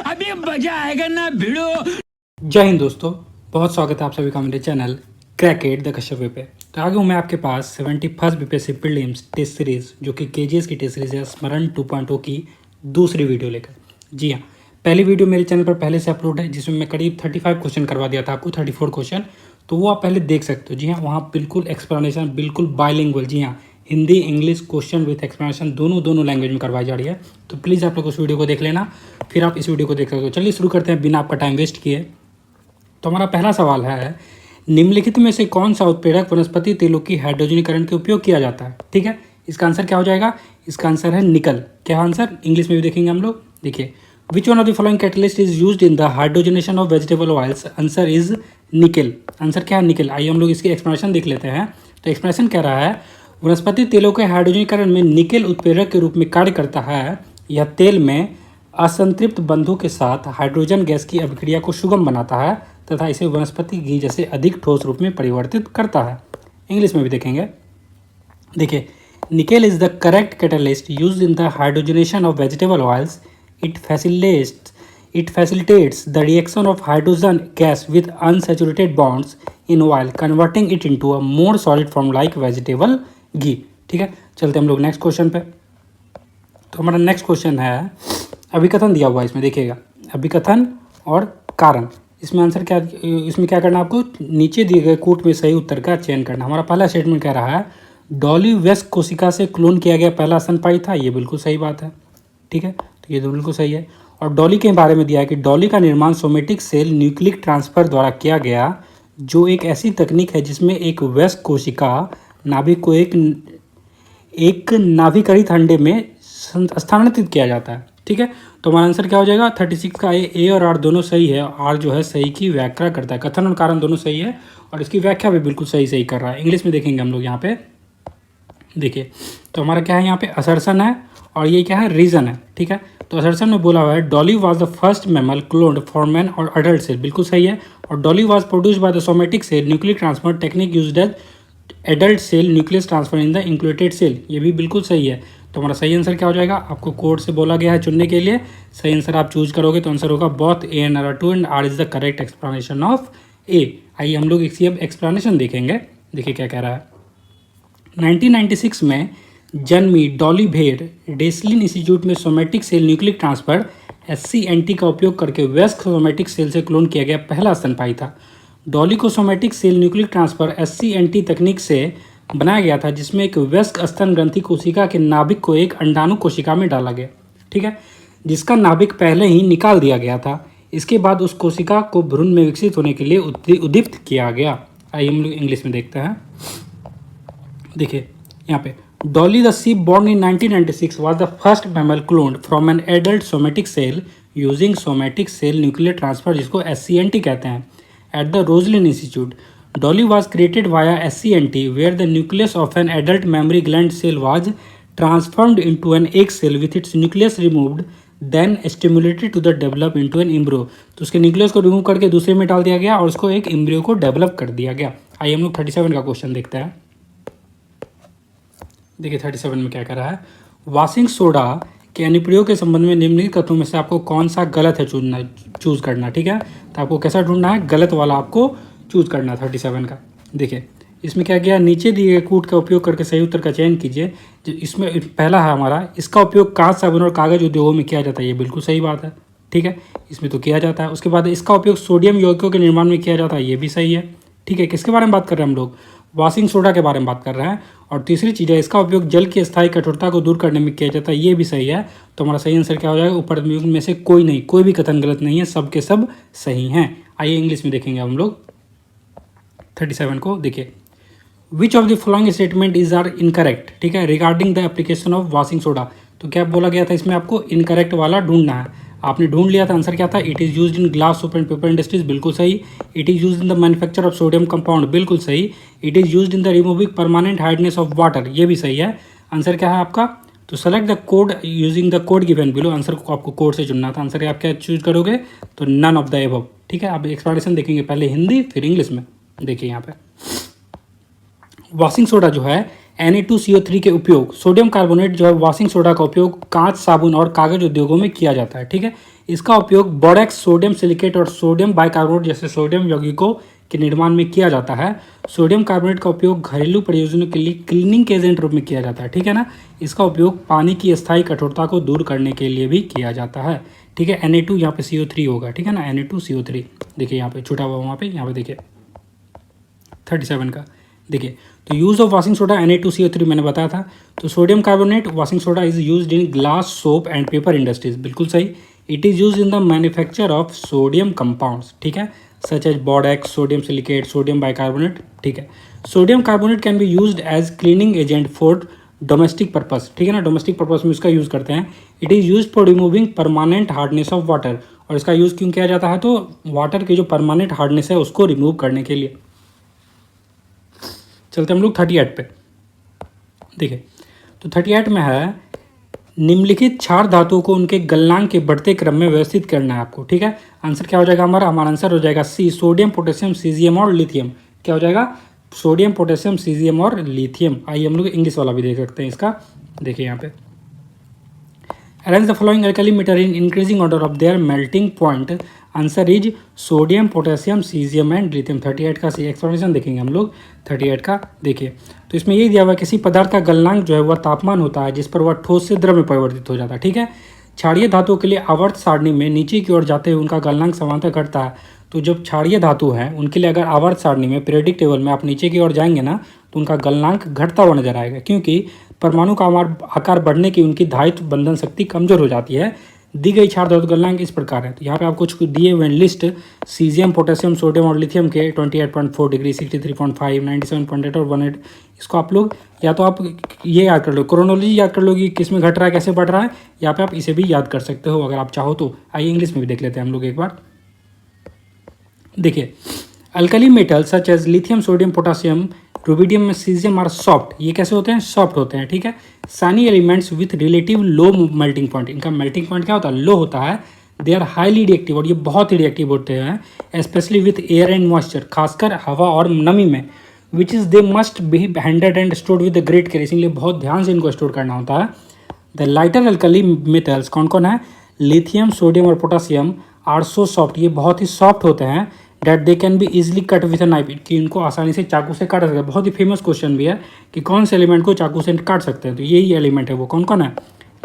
अभी मजा आएगा ना भिड़ो। जय हिंद दोस्तों, बहुत स्वागत है आप सभी का मेरे चैनल क्रैकेट द कश्यप वे पे। तो आगे हूँ मैं आपके पास 71 बीपीएससी प्रीलिम्स टेस्ट सीरीज जो कि केजीएस की टेस्ट सीरीज है स्मरण 2.0 की दूसरी वीडियो लेकर। जी हाँ, पहली वीडियो मेरे चैनल पर पहले से अपलोड है जिसमें मैं करीब 35 क्वेश्चन करवा दिया था आपको, 34 क्वेश्चन, तो वो आप पहले देख सकते हो। जी हाँ, वहाँ बिल्कुल एक्सप्लेनेशन, बिल्कुल बाइलिंगुअल, जी हाँ, Hindi English question with explanation दोनों लैंग्वेज में करवाई जा रही है। तो प्लीज़ आप लोग उस वीडियो को देख लेना, फिर आप इस वीडियो को देख सकते हो। चलिए शुरू करते हैं बिना आपका टाइम वेस्ट किए। तो हमारा पहला सवाल है, निम्नलिखित में से कौन सा उत्प्रेरक वनस्पति तेलों की हाइड्रोजनीकरण के उपयोग किया जाता है? ठीक है, इसका आंसर क्या हो जाएगा? इसका आंसर है निकल। क्या आंसर? इंग्लिश में भी देखेंगे हम लोग। देखिए, which one of the following catalyst is used in the hydrogenation of vegetable oils? Answer is निकल। आंसर क्या है? निकल। आइए हम लोग इसकी एक्सप्लेनेशन देख लेते हैं। तो एक्सप्लेनेशन कह रहा है, वनस्पति तेलों के हाइड्रोजनीकरण में निकल उत्प्रेरक के रूप में कार्य करता है। यह तेल में असंतृप्त बंधों के साथ हाइड्रोजन गैस की अभिक्रिया को सुगम बनाता है तथा इसे वनस्पति घी जैसे अधिक ठोस रूप में परिवर्तित करता है। इंग्लिश में भी देखेंगे। देखिए, nickel is the correct catalyst used in the hydrogenation of vegetable oils. It facilitates the reaction of hydrogen gas with unsaturated bonds in oil, converting it into a more solid form like vegetable ghee. ठीक है, चलते हम लोग next question पे। तो हमारा next question है, अभिकथन दिया हुआ है इसमें, देखिएगा, अभिकथन और कारण। इसमें आंसर क्या, इसमें क्या करना है आपको? नीचे दिए गए कूट में सही उत्तर का चयन करना। हमारा पहला स्टेटमेंट कह रहा है, डॉली वेस्ट कोशिका से क्लोन किया गया पहला स्तनपायी था। ये बिल्कुल सही बात है। ठीक है, तो ये तो बिल्कुल सही है। और डॉली के बारे में दिया है कि डॉली का निर्माण सोमेटिक सेल न्यूक्लिक ट्रांसफर द्वारा किया गया, जो एक ऐसी तकनीक है जिसमें एक वेस्ट कोशिका नाभिक को एक नाभिकरहित अंडे में स्थानांतरित किया जाता है। ठीक है, तो हमारा आंसर क्या हो जाएगा? 36 का ए और आर दोनों सही है। आर जो है सही की व्याख्या करता है, कथन और कारण दोनों सही है और इसकी व्याख्या भी बिल्कुल सही कर रहा है। इंग्लिश में देखेंगे हम लोग यहाँ पे। देखिए, तो हमारा क्या है यहाँ पे? असर्शन है और ये क्या है? रीजन है। ठीक है, तो असर्शन में बोला हुआ है, Dolly was the first mammal cloned for man और अडल्ट सेल, बिल्कुल सही है। और Dolly was produced by the somatic cell nucleic transfer technique used as adult cell nucleus transfer in the enucleated cell, ये भी बिल्कुल सही है। तो हमारा सही आंसर क्या हो जाएगा? आपको कोड से बोला गया है चुनने के लिए, सही आंसर आप चूज करोगे तो आंसर होगा both A and R true and R is the correct explanation of A. आइए हम लोग इसकी अब एक्सप्लेनेशन देखेंगे। देखिए क्या कह रहा है। 1996 में जन्मी डॉली भेड़ डेसलिन इंस्टीट्यूट में somatic cell nucleic transfer SCNT का उपयोग करके वेस्ट सोमेटिक सेल से क्लोन किया गया पहला स्तनपायी था। डॉली को somatic cell nucleic transfer SCNT तकनीक से बनाया गया था, जिसमें एक वयस्क स्तन ग्रंथि कोशिका के नाभिक को एक अंडाणु कोशिका में डाला गया। ठीक है, जिसका नाभिक पहले ही निकाल दिया गया था। इसके बाद उस कोशिका को भ्रूण में विकसित होने के लिए उद्दीप्त किया गया। आइए हम लोग इंग्लिश में देखते हैं। देखिए यहाँ पे, Dolly the sheep born in 1996 was the first mammal cloned from an adult somatic cell using somatic cell nuclear transfer, जिसको SCNT कहते हैं, at the Roslin Institute. Dolly was created via SCNT, where the nucleus of an adult mammary gland cell was transformed into an egg cell with its nucleus removed, then stimulated to the develop into an embryo. तो उसके nucleus को remove करके दूसरे में डाल दिया गया और उसको एक एम्ब्रियो को डेवलप कर दिया गया। आइए हम लोग 37 का क्वेश्चन देखते हैं। देखिए 37 में क्या कर रहा है, वॉशिंग सोडा के अनुप्रयोग के संबंध में निम्नलिखित कथनों में से आपको कौन सा गलत है चूज करना। ठीक है, तो आपको कैसा ढूंढना है? गलत वाला आपको चूज करना है 37 का। देखिए इसमें क्या किया, नीचे दिए गए कूट का उपयोग करके सही उत्तर का चयन कीजिए। जो इसमें पहला है हमारा, इसका उपयोग कांच साबुन और कागज उद्योगों में किया जाता है, ये बिल्कुल सही बात है। ठीक है, इसमें तो किया जाता है। उसके बाद इसका उपयोग सोडियम यौगिकों के निर्माण में किया जाता है, ये भी सही है। ठीक है, किसके बारे में बात कर रहे हैं हम लोग? वॉशिंग सोडा के बारे में बात कर रहे हैं। और तीसरी चीज़ है, इसका उपयोग जल की स्थायी कठोरता को दूर करने में किया जाता है, ये भी सही है। तो हमारा सही आंसर क्या हो जाएगा? ऊपर में से कोई नहीं, कोई भी कथन गलत नहीं है, सब के सब सही हैं। आइए इंग्लिश में देखेंगे हम लोग 37 को। देखिए, which of the following statement is are incorrect. ठीक है, regarding the application of washing soda. तो क्या बोला गया था इसमें? आपको इनकरेक्ट वाला ढूंढना है। आपने ढूंढ लिया था, आंसर क्या था? It is used in glass soap and paper industries, बिल्कुल सही। It is used in the manufacture of sodium compound, बिल्कुल सही। It is used in the removing permanent hardness of water, ये भी सही है। आंसर क्या है आपका? तो select the code using the code given below. Answer को आपको कोड से चुनना था। आंसर आप क्या चूज करोगे? तो नन ऑफ द एबव। ठीक है, आप एक्सप्लेनेशन देखेंगे, पहले हिंदी फिर इंग्लिश में। देखिए यहाँ पे, वॉशिंग सोडा जो है Na2CO3 के उपयोग, सोडियम कार्बोनेट जो है वॉशिंग सोडा का उपयोग कांच, साबुन और कागज उद्योगों में किया जाता है। ठीक है, इसका उपयोग बोरेक्स, सोडियम सिलिकेट और सोडियम बाइकार्बोनेट जैसे सोडियम यौगिकों के निर्माण में किया जाता है। सोडियम कार्बोनेट का उपयोग घरेलू प्रयोजनों के लिए क्लीनिंग के एजेंट रूप में किया जाता है। ठीक है ना, इसका उपयोग पानी की स्थायी कठोरता को दूर करने के लिए भी किया जाता है। ठीक है, Na2 यहाँ पे CO3 होगा। ठीक है ना, Na2CO3 देखिए यहाँ पे छुटा हुआ, वहाँ पे यहाँ पे देखिए 37 का देखिए। तो use of washing soda Na2CO3 मैंने बताया था। तो sodium carbonate washing soda is used in glass, soap and paper industries, बिल्कुल सही। It is use in the manufacture of sodium compounds, ठीक है, such as borax, sodium silicate, sodium bicarbonate. ठीक है, sodium carbonate can be used as cleaning agent for domestic purpose. ठीक है ना, domestic purpose में इसका यूज़ करते हैं। It is use for removing permanent hardness of water, और इसका यूज़ क्यों किया जाता है, तो वाटर की जो परमानेंट हार्डनेस है उसको रिमूव करने के लिए। चलते हम लोग 38 पे देखिए। तो 38 में है, निम्नलिखित क्षार धातुओं को उनके गलनांक के बढ़ते क्रम में व्यवस्थित करना है आपको। ठीक है, आंसर क्या हो जाएगा हमारा आंसर हो जाएगा सी, सोडियम, पोटेशियम, सीजियम और लिथियम। क्या हो जाएगा, सोडियम, पोटेशियम, सीजियम और लिथियम। आइए हम लोग इंग्लिश वाला भी देख सकते हैं इसका। देखिए यहाँ पे, arrange the following alkali metal in increasing order of their melting point. Answer is sodium, potassium, caesium and lithium. 38 का सी एक्सप्लेनेशन देखेंगे हम लोग। 38 का देखिए, तो इसमें ये दिया हुआ किसी पदार्थ का गलनांक जो है वह तापमान होता है जिस पर वह ठोस से द्रव में परिवर्तित हो जाता है। ठीक है, क्षारीय धातुओं के लिए आवर्त सारणी में नीचे की ओर जाते हुए उनका गलनांक समांतर घटता है। तो जब क्षारीय धातु हैं उनके लिए अगर आवर्त सारणी में पीरियोडिक टेबल में आप नीचे की ओर जाएंगे ना, तो उनका गलनांक घटता हुआ नजर आएगा, क्योंकि परमाणु का आकार बढ़ने की उनकी धायित्व बंधन शक्ति कमजोर हो जाती है। दी गई क्षार धातु गलनांक इस प्रकार है। तो यहाँ पे आपको कुछ दिए हुए लिस्ट, सीजियम, पोटेशियम, सोडियम और लिथियम के 28.4 डिग्री, 63.5, 97.8 और 18। इसको आप लोग या तो आप ये याद कर लो, क्रोनोलॉजी याद कर लो कि किस में घट रहा है, कैसे बढ़ रहा है, या पे आप इसे भी याद कर सकते हो अगर आप चाहो तो। आइए इंग्लिश में भी देख लेते हैं हम लोग एक बार। देखिए, alkali metal such as lithium, sodium, potassium, rubidium में सीजियम आर सॉफ्ट। ये कैसे होते हैं, सॉफ्ट होते हैं। ठीक है, सानी elements with relative low melting point. इनका मेल्टिंग पॉइंट क्या होता है, लो होता है। दे आर हाईली रिएक्टिव, और ये बहुत ही रिएक्टिव होते हैं, specially with air and moisture, खासकर हवा और नमी में। Which is they must be handed and stored with great care, इसलिए बहुत ध्यान से इनको स्टोर करना होता है। द लाइटर अल्कली मेटल्स कौन कौन है, लिथियम, सोडियम और पोटासियम आर सो सॉफ्ट, ये बहुत ही सॉफ्ट होते हैं। That they can be easily cut with knife, कि इनको आसानी से चाकू से काट सकते हैं। बहुत ही फेमस क्वेश्चन भी है कि कौन से एलिमेंट को चाकू से काट सकते हैं, तो यही एलिमेंट है। वो कौन कौन है,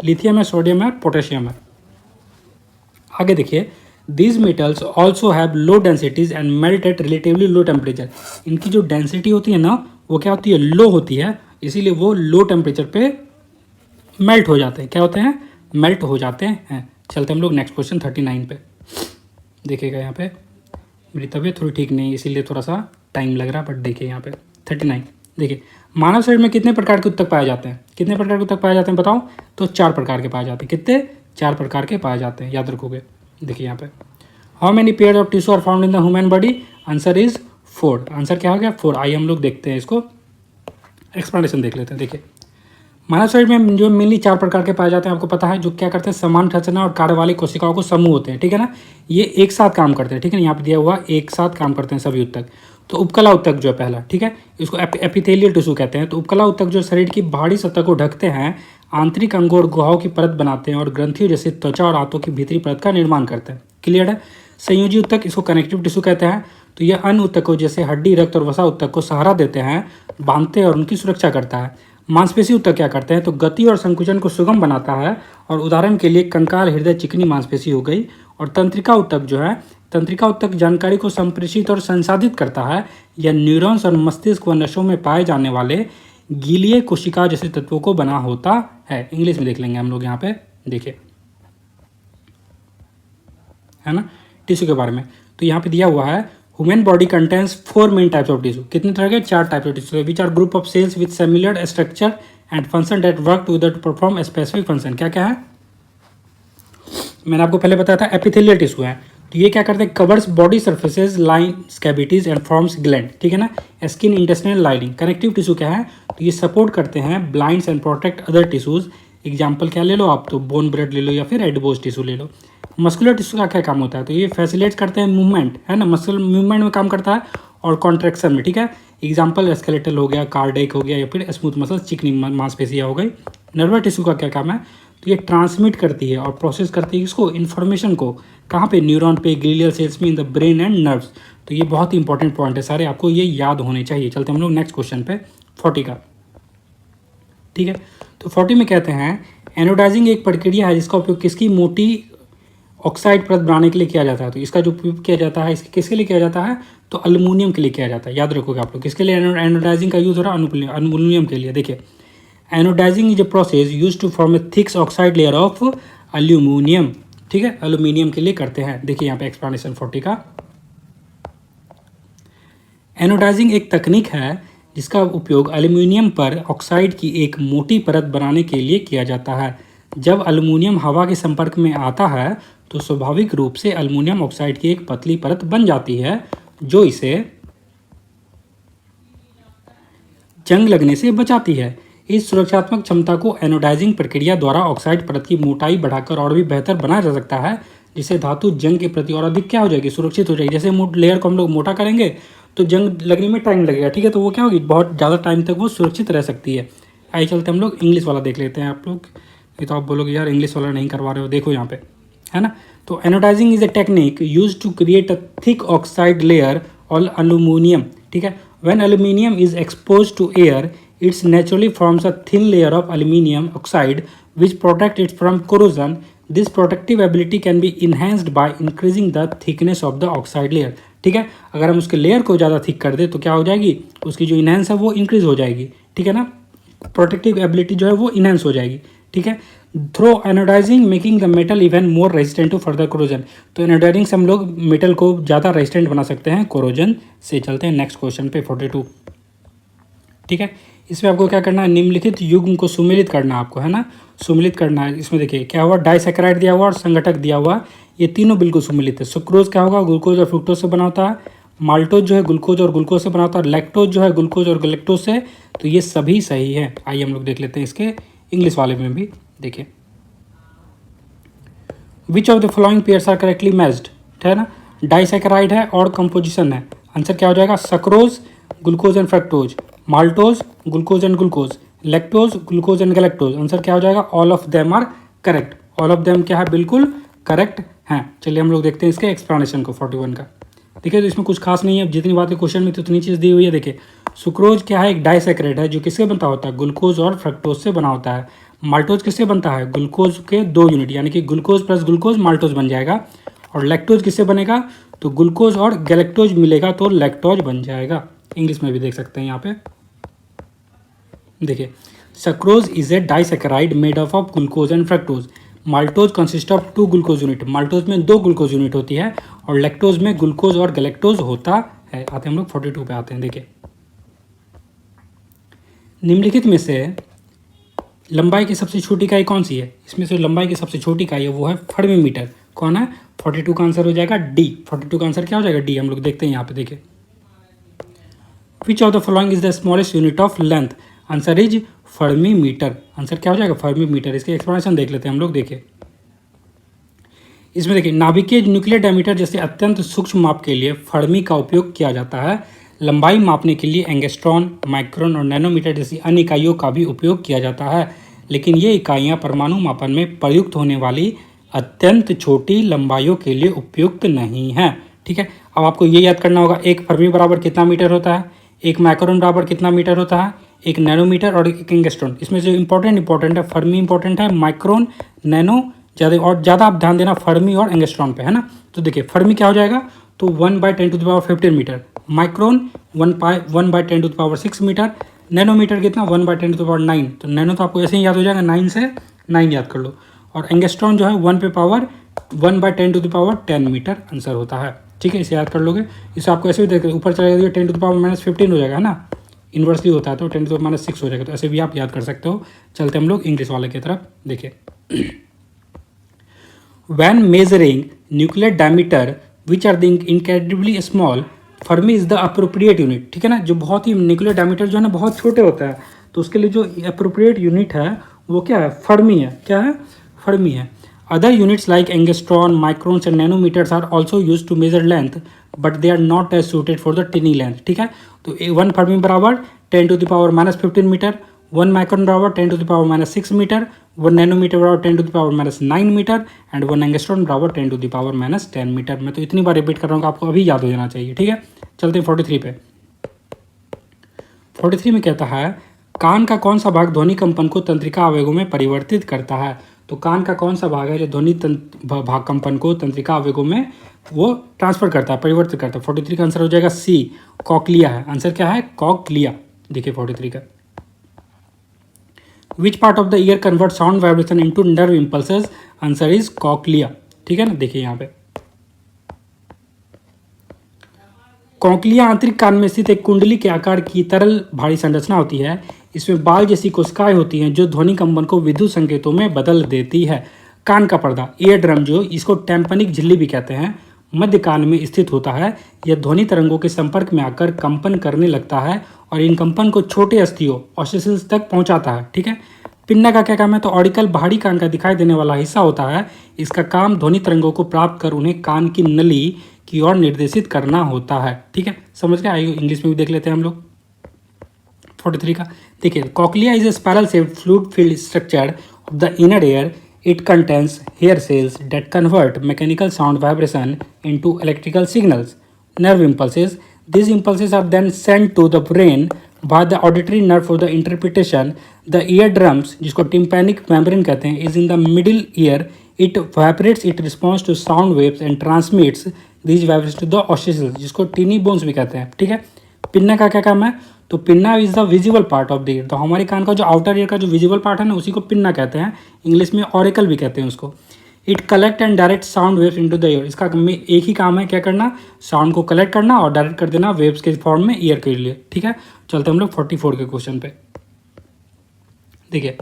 लिथियम है, सोडियम है, पोटेशियम है। आगे देखिए, these metals also have low densities and melt at relatively low temperature. इनकी जो डेंसिटी होती है ना, वो क्या होती है, लो होती है, इसीलिए वो लो टेम्परेचर पे मेल्ट हो जाते हैं। क्या होते हैं, मेल्ट हो जाते हैं। चलते हम लोग नेक्स्ट क्वेश्चन 39 पे देखिएगा। यहाँ पे मेरी तबीयत थोड़ी ठीक नहीं है, इसीलिए थोड़ा सा टाइम लग रहा है, बट देखिए यहाँ पे 39 देखिए, मानव शरीर में कितने प्रकार के उत्तक पाए जाते हैं, कितने प्रकार के उत्तक पाए जाते हैं बताओ, तो 4 प्रकार के पाए जाते हैं। कितने, 4 प्रकार के पाए जाते हैं, याद रखोगे। देखिए यहाँ पे, how many pair of tissue are found in the human body, answer is 4। Answer क्या हो गया, 4। आइए हम लोग देखते हैं इसको, एक्सप्लेनेशन देख लेते हैं। देखिए, मानव शरीर में जो मेनली 4 प्रकार के पाए जाते हैं, आपको पता है, जो क्या करते हैं, समान रचना और कार्य वाली कोशिकाओं को समूह होते हैं। ठीक है ना, ये एक साथ काम करते हैं। ठीक है ना, यहाँ पे दिया हुआ एक साथ काम करते हैं सभी उत्तक। तो उपकला उत्तक जो है पहला, ठीक है, इसको एपिथेलियल टिश्यू कहते हैं। तो उपकला उत्तक जो शरीर की बाहरी सतह को ढकते हैं, आंतरिक अंगों और गुहाओं की परत बनाते हैं और ग्रंथियों जैसे त्वचा और आंतों की भीतरी परत का निर्माण करते हैं। क्लियर है। संयोजी उत्तक, इसको कनेक्टिव टिश्यू कहते हैं। तो यह अन्य उत्तकों जैसे हड्डी, रक्त और वसा उत्तक को सहारा देते हैं, बांधते हैं और उनकी सुरक्षा करता है। मांसपेशी उत्तक क्या करते हैं, तो गति और संकुचन को सुगम बनाता है, और उदाहरण के लिए कंकाल, हृदय, चिकनी मांसपेशी हो गई। और तंत्रिका उत्तक जो है, तंत्रिका उत्तक जानकारी को संप्रेषित और संसाधित करता है। यह न्यूरॉन्स और मस्तिष्क व नसों में पाए जाने वाले गीलीय कोशिका जैसे तत्वों को बना होता है। इंग्लिश में देख लेंगे हम लोग यहाँ पे, देखिए, है ना, टिश्यू के बारे में। तो यहाँ पे दिया हुआ है, human body contains 4 main types of tissue. कितने तरह के, 4 types of tissue, which are group of cells with similar structure and function that work together to perform specific function. क्या क्या है, मैंने आपको पहले बताया था, एपिथेलियल टिश्यू है। तो ये क्या करते हैं, covers body surfaces, line cavities and forms gland. ठीक है ना, skin, intestinal lining. Connective tissue क्या है, तो ये सपोर्ट करते हैं blinds and protect other tissues. Example क्या ले लो आप, तो बोन ब्रेड ले लो या फिर एडबोज टिश्यू ले लो। मस्कुलर टिश्यू का क्या काम होता है, तो ये फैसिलिटेट करते हैं मूवमेंट, है ना, मसल मूवमेंट में काम करता है और कॉन्ट्रैक्शन में। ठीक है, एग्जाम्पल स्केलेटल हो गया, कार्डियक हो गया, या फिर स्मूथ मसल चिकनी मांसपेशियाँ हो गई। नर्वस टिश्यू का क्या काम है, तो ये ट्रांसमिट करती है और प्रोसेस करती है इसको, इन्फॉर्मेशन को, कहाँ पे, न्यूरॉन पे, ग्लियल सेल्स में, in the brain and nerves. तो ये बहुत ही इंपॉर्टेंट पॉइंट है सारे, आपको ये याद होने चाहिए। चलते हम लोग नेक्स्ट क्वेश्चन पे 40 का। ठीक है, तो 40 में कहते हैं एनोडाइजिंग एक प्रक्रिया है जिसका उपयोग किसकी मोटी ऑक्साइड परत बनाने के लिए किया जाता है। तो इसका जो उपयोग किया जाता है, इसके किसके लिए किया जाता है, तो एल्युमिनियम के लिए किया जाता है। याद रखोगे आप लोग, किसके लिए एनोडाइजिंग का यूज़ हो रहा है, एल्युमिनियम के लिए। देखिए, anodizing is a process use to form a thick oxide layer of aluminium. ठीक है, एल्यूमिनियम के लिए करते हैं। देखिए यहाँ पे एक्सप्लेनेशन 40 का। एनोडाइजिंग एक तकनीक है जिसका उपयोग एल्यूमिनियम पर ऑक्साइड की एक मोटी परत बनाने के लिए किया जाता है। जब एल्यूमिनियम हवा के संपर्क में आता है तो स्वाभाविक रूप से एल्यूमिनियम ऑक्साइड की एक पतली परत बन जाती है जो इसे जंग लगने से बचाती है। इस सुरक्षात्मक क्षमता को एनोडाइजिंग प्रक्रिया द्वारा ऑक्साइड परत की मोटाई बढ़ाकर और भी बेहतर बनाया जा सकता है, जिससे धातु जंग के प्रति और अधिक क्या हो जाएगी, सुरक्षित हो जाएगी। जैसे लेयर को हम लोग मोटा करेंगे तो जंग लगने में टाइम लगेगा। ठीक है, तो वो क्या होगी, बहुत ज़्यादा टाइम तक वो सुरक्षित रह सकती है। आइए चलते हम लोग इंग्लिश वाला देख लेते हैं। आप लोग ये तो आप बोलोगे यार इंग्लिश वाला नहीं करवा रहे हो, देखो यहाँ पे है ना। तो anodizing is a technique use to create a thick oxide layer on aluminium. ठीक है, when aluminium is expose to air its naturally forms a thin layer of aluminium oxide which protect it from corrosion. This protective ability can be enhanced by increasing the thickness of the oxide layer. ठीक है, अगर हम उसके layer को ज़्यादा thick कर दे तो क्या हो जाएगी, उसकी जो इनहेंस है वो इंक्रीज हो जाएगी। ठीक है ना, प्रोटेक्टिव एबिलिटी जो है वो इनहेंस हो जाएगी। ठीक है, through anodizing making the metal even more resistant to further corrosion. तो एनोडाइजिंग से हम लोग मेटल को ज़्यादा रेजिस्टेंट बना सकते हैं कोरोजन से। चलते हैं नेक्स्ट क्वेश्चन पे 42। ठीक है, इसमें आपको क्या करना है, निम्नलिखित युग्म को सुमेलित करना है आपको, है ना, सुमेलित करना है। इसमें देखिए क्या हुआ, डाइसैकेराइड दिया हुआ और संगठक दिया हुआ, ये तीनों बिल्कुल सुमेलित है। सुक्रोज क्या होगा, ग्लूकोज और फ्रुक्टोज से बना होता है। माल्टोज जो है ग्लूकोज और ग्लूकोज से बना होता है। लैक्टोज जो है ग्लूकोज और गलेक्टोज से। तो ये सभी सही है। आइए हम लोग देख लेते हैं इसके इंग्लिश वाले में भी। देखिए, which of the following pairs are correctly matched, है ना, डाइसैकेराइड है और कंपोजिशन है। आंसर क्या हो जाएगा, sucrose glucose and fructose, maltose glucose and glucose, lactose glucose and galactose. Answer क्या हो जाएगा, all of them are correct. All of them क्या है, बिल्कुल करेक्ट हैं। चलिए हम लोग देखते हैं इसके एक्सप्लेनेशन को 41 का। देखिए, तो इसमें कुछ खास नहीं है, जितनी बातें क्वेश्चन में उतनी चीज़ दी हुई है। देखिए, सुक्रोज क्या है, एक डाइसैकेराइड है जो किससे बनता होता है, ग्लूकोज और फ्रक्टोज से बना होता है। माल्टोज किससे बनता है, ग्लूकोज के 2 यूनिट, यानी कि ग्लूकोज प्लस ग्लूकोज माल्टोज बन जाएगा। और लैक्टोज किससे बनेगा, तो ग्लूकोज और गैलेक्टोज मिलेगा तो लैक्टोज बन जाएगा। इंग्लिश में भी देख सकते हैं यहाँ पे। देखिए, sucrose is a disaccharide made of glucose and fructose. Maltose consist of 2 glucose unit, maltose में 2 ग्लूकोज यूनिट होती है और लैक्टोज में ग्लूकोज और गैलेक्टोज होता है। आते हैं हम लोग 42 पे आते हैं। देखिए, निम्नलिखित में से लंबाई की सबसे छोटी इकाई कौन सी है, इसमें से लंबाई की सबसे छोटी इकाई है वो है फर्मी मीटर। कौन है, 42 का आंसर हो जाएगा डी। 42 का आंसर क्या हो जाएगा, डी। हम लोग देखते हैं यहाँ पे। देखिए, which of the following is the smallest unit of length. Answer is fermi metre. Answer क्या हो जाएगा, फर्मी मीटर। इसके एक्सप्लेनेशन देख लेते हैं हम लोग। देखिए, इसमें देखिए, नाभिकीय न्यूक्लियर डायमीटर जैसे अत्यंत सूक्ष्म माप के लिए फर्मी का उपयोग किया जाता है। लंबाई मापने के लिए एंगस्ट्रॉन, माइक्रोन और नैनोमीटर जैसी अन्य इकाइयों का भी उपयोग किया जाता है, लेकिन ये इकाइयाँ परमाणु मापन में प्रयुक्त होने वाली अत्यंत छोटी लंबाइयों के लिए उपयुक्त नहीं हैं। ठीक है, अब आपको ये याद करना होगा, एक फर्मी बराबर कितना मीटर होता है, एक माइक्रोन बराबर कितना मीटर होता है, एक नैनोमीटर और एक एंगस्ट्रॉन। इसमें जो इंपॉर्टेंट है, फर्मी इंपॉर्टेंट है, माइक्रोन, नैनो ज़्यादा आप ध्यान देना फर्मी और एंगस्ट्रॉन पे, है ना। तो देखिए, फर्मी क्या हो जाएगा, तो 1/10⁻15 मीटर, माइक्रोन 1/10⁻6 मीटर, नैनोमीटर कितना 1/10⁹। तो नैनो तो आपको ऐसे ही याद हो जाएगा, 9 से 9 याद कर लो। और एंगस्ट्रॉन जो है 1/10 मीटर आंसर होता है। ठीक है, इसे याद कर लोगे। इसे आपको ऐसे भी देखते ऊपर चला जाएगा 10⁻⁻15 हो जाएगा, है ना, इन्वर्सली होता है तो 10⁻6 हो जाएगा। तो ऐसे भी आप याद कर सकते हो। चलते हम लोग इंग्लिश वाले की तरफ। देखिए, When measuring nuclear diameter which are the incredibly small, Fermi is the appropriate unit। ठीक है ना, जो बहुत ही न्यूक्लियर डायमीटर जो है ना बहुत छोटे होता है, तो उसके लिए जो अप्रोप्रिएट यूनिट है वो क्या है, फर्मी है। क्या है, फर्मी है। Other units like angstrom, microns and nanometers are also used to measure length, but they are not as suited for the tiny length. ठीक है, तो 1 फर्मी बराबर 10 to the power minus 15 metre, 1 micron बराबर 10 to the power minus 6 metre, 1 nanometre बराबर 10 to the power minus 9 metre and 1 angstrom बराबर 10 to the power minus 10 metre. मैं तो इतनी बार रिपीट कर रहा हूँ कि आपको अभी याद हो जाना चाहिए. ठीक है, चलते हैं 43 पे. 43 में कहता है कान का कौन सा भाग ध्वनि कंपन को तंत्रिका आवेगों में परिवर्तित करता है. तो कान का कौन सा भाग है जो ध्वनि भाग कंपन को तंत्रिका आवेगों में वो ट्रांसफर करता है, परिवर्तित करता है. 43 का आंसर हो जाएगा सी, कॉक्लिया है. आंसर क्या है? कॉक्लिया. देखिए 43 का. Which part of the year convert sound vibration into nerve impulses. Answer is cochlea. ठीक है ना, देखिए यहाँ पे कॉक्लिया आंतरिक कान में स्थित एक कुंडली के आकार की तरल भारी संरचना होती है. इसमें बाल जैसी कोशिकाएं होती हैं जो ध्वनि कंपन को विद्युत संकेतों में बदल देती है. कान का पर्दा, ईयर ड्रम, जो इसको टेम्पनिक झिल्ली भी कहते हैं, मध्य कान में स्थित होता है. यह ध्वनि तरंगों के संपर्क में आकर कंपन करने लगता है और इन कंपन को छोटे अस्थियों ऑसिसल्स तक पहुंचाता है. ठीक है. पिन्ना का क्या काम है? तो ऑडिकल बाहरी कान का दिखाई देने वाला हिस्सा होता है. इसका काम ध्वनि तरंगों को प्राप्त कर उन्हें कान की नली की ओर निर्देशित करना होता है. ठीक है, समझ गए? आइए इंग्लिश में भी देख लेते हैं हम लोग 43 का. देखिए, cochlea is a spiral shaped fluid field structure of the inner ear. It contains hair cells that convert mechanical sound vibration into electrical signals, nerve impulses. These impulses are then sent to the brain by the auditory nerve for the interpretation. The eardrums, जिसको tympanic membrane कहते हैं, is in the middle ear. It vibrates its response to sound waves and transmits these vibrations to the ossicles, जिसको tiny bones भी कहते हैं. ठीक है. Pinna का क्या काम है? तो pinna is the visible part of the year. तो हमारे कान का जो आउटर ईयर का जो विजिबल पार्ट है ना, उसी को पिन्ना कहते हैं. इंग्लिश में ऑरिकल भी कहते हैं उसको. It collect and direct sound waves into the year. इसका एक ही काम है, क्या करना? साउंड को कलेक्ट करना और डायरेक्ट कर देना वेव्स के फॉर्म में ईयर के लिए. ठीक है, चलते हम लोग 44 के क्वेश्चन पे. देखिए,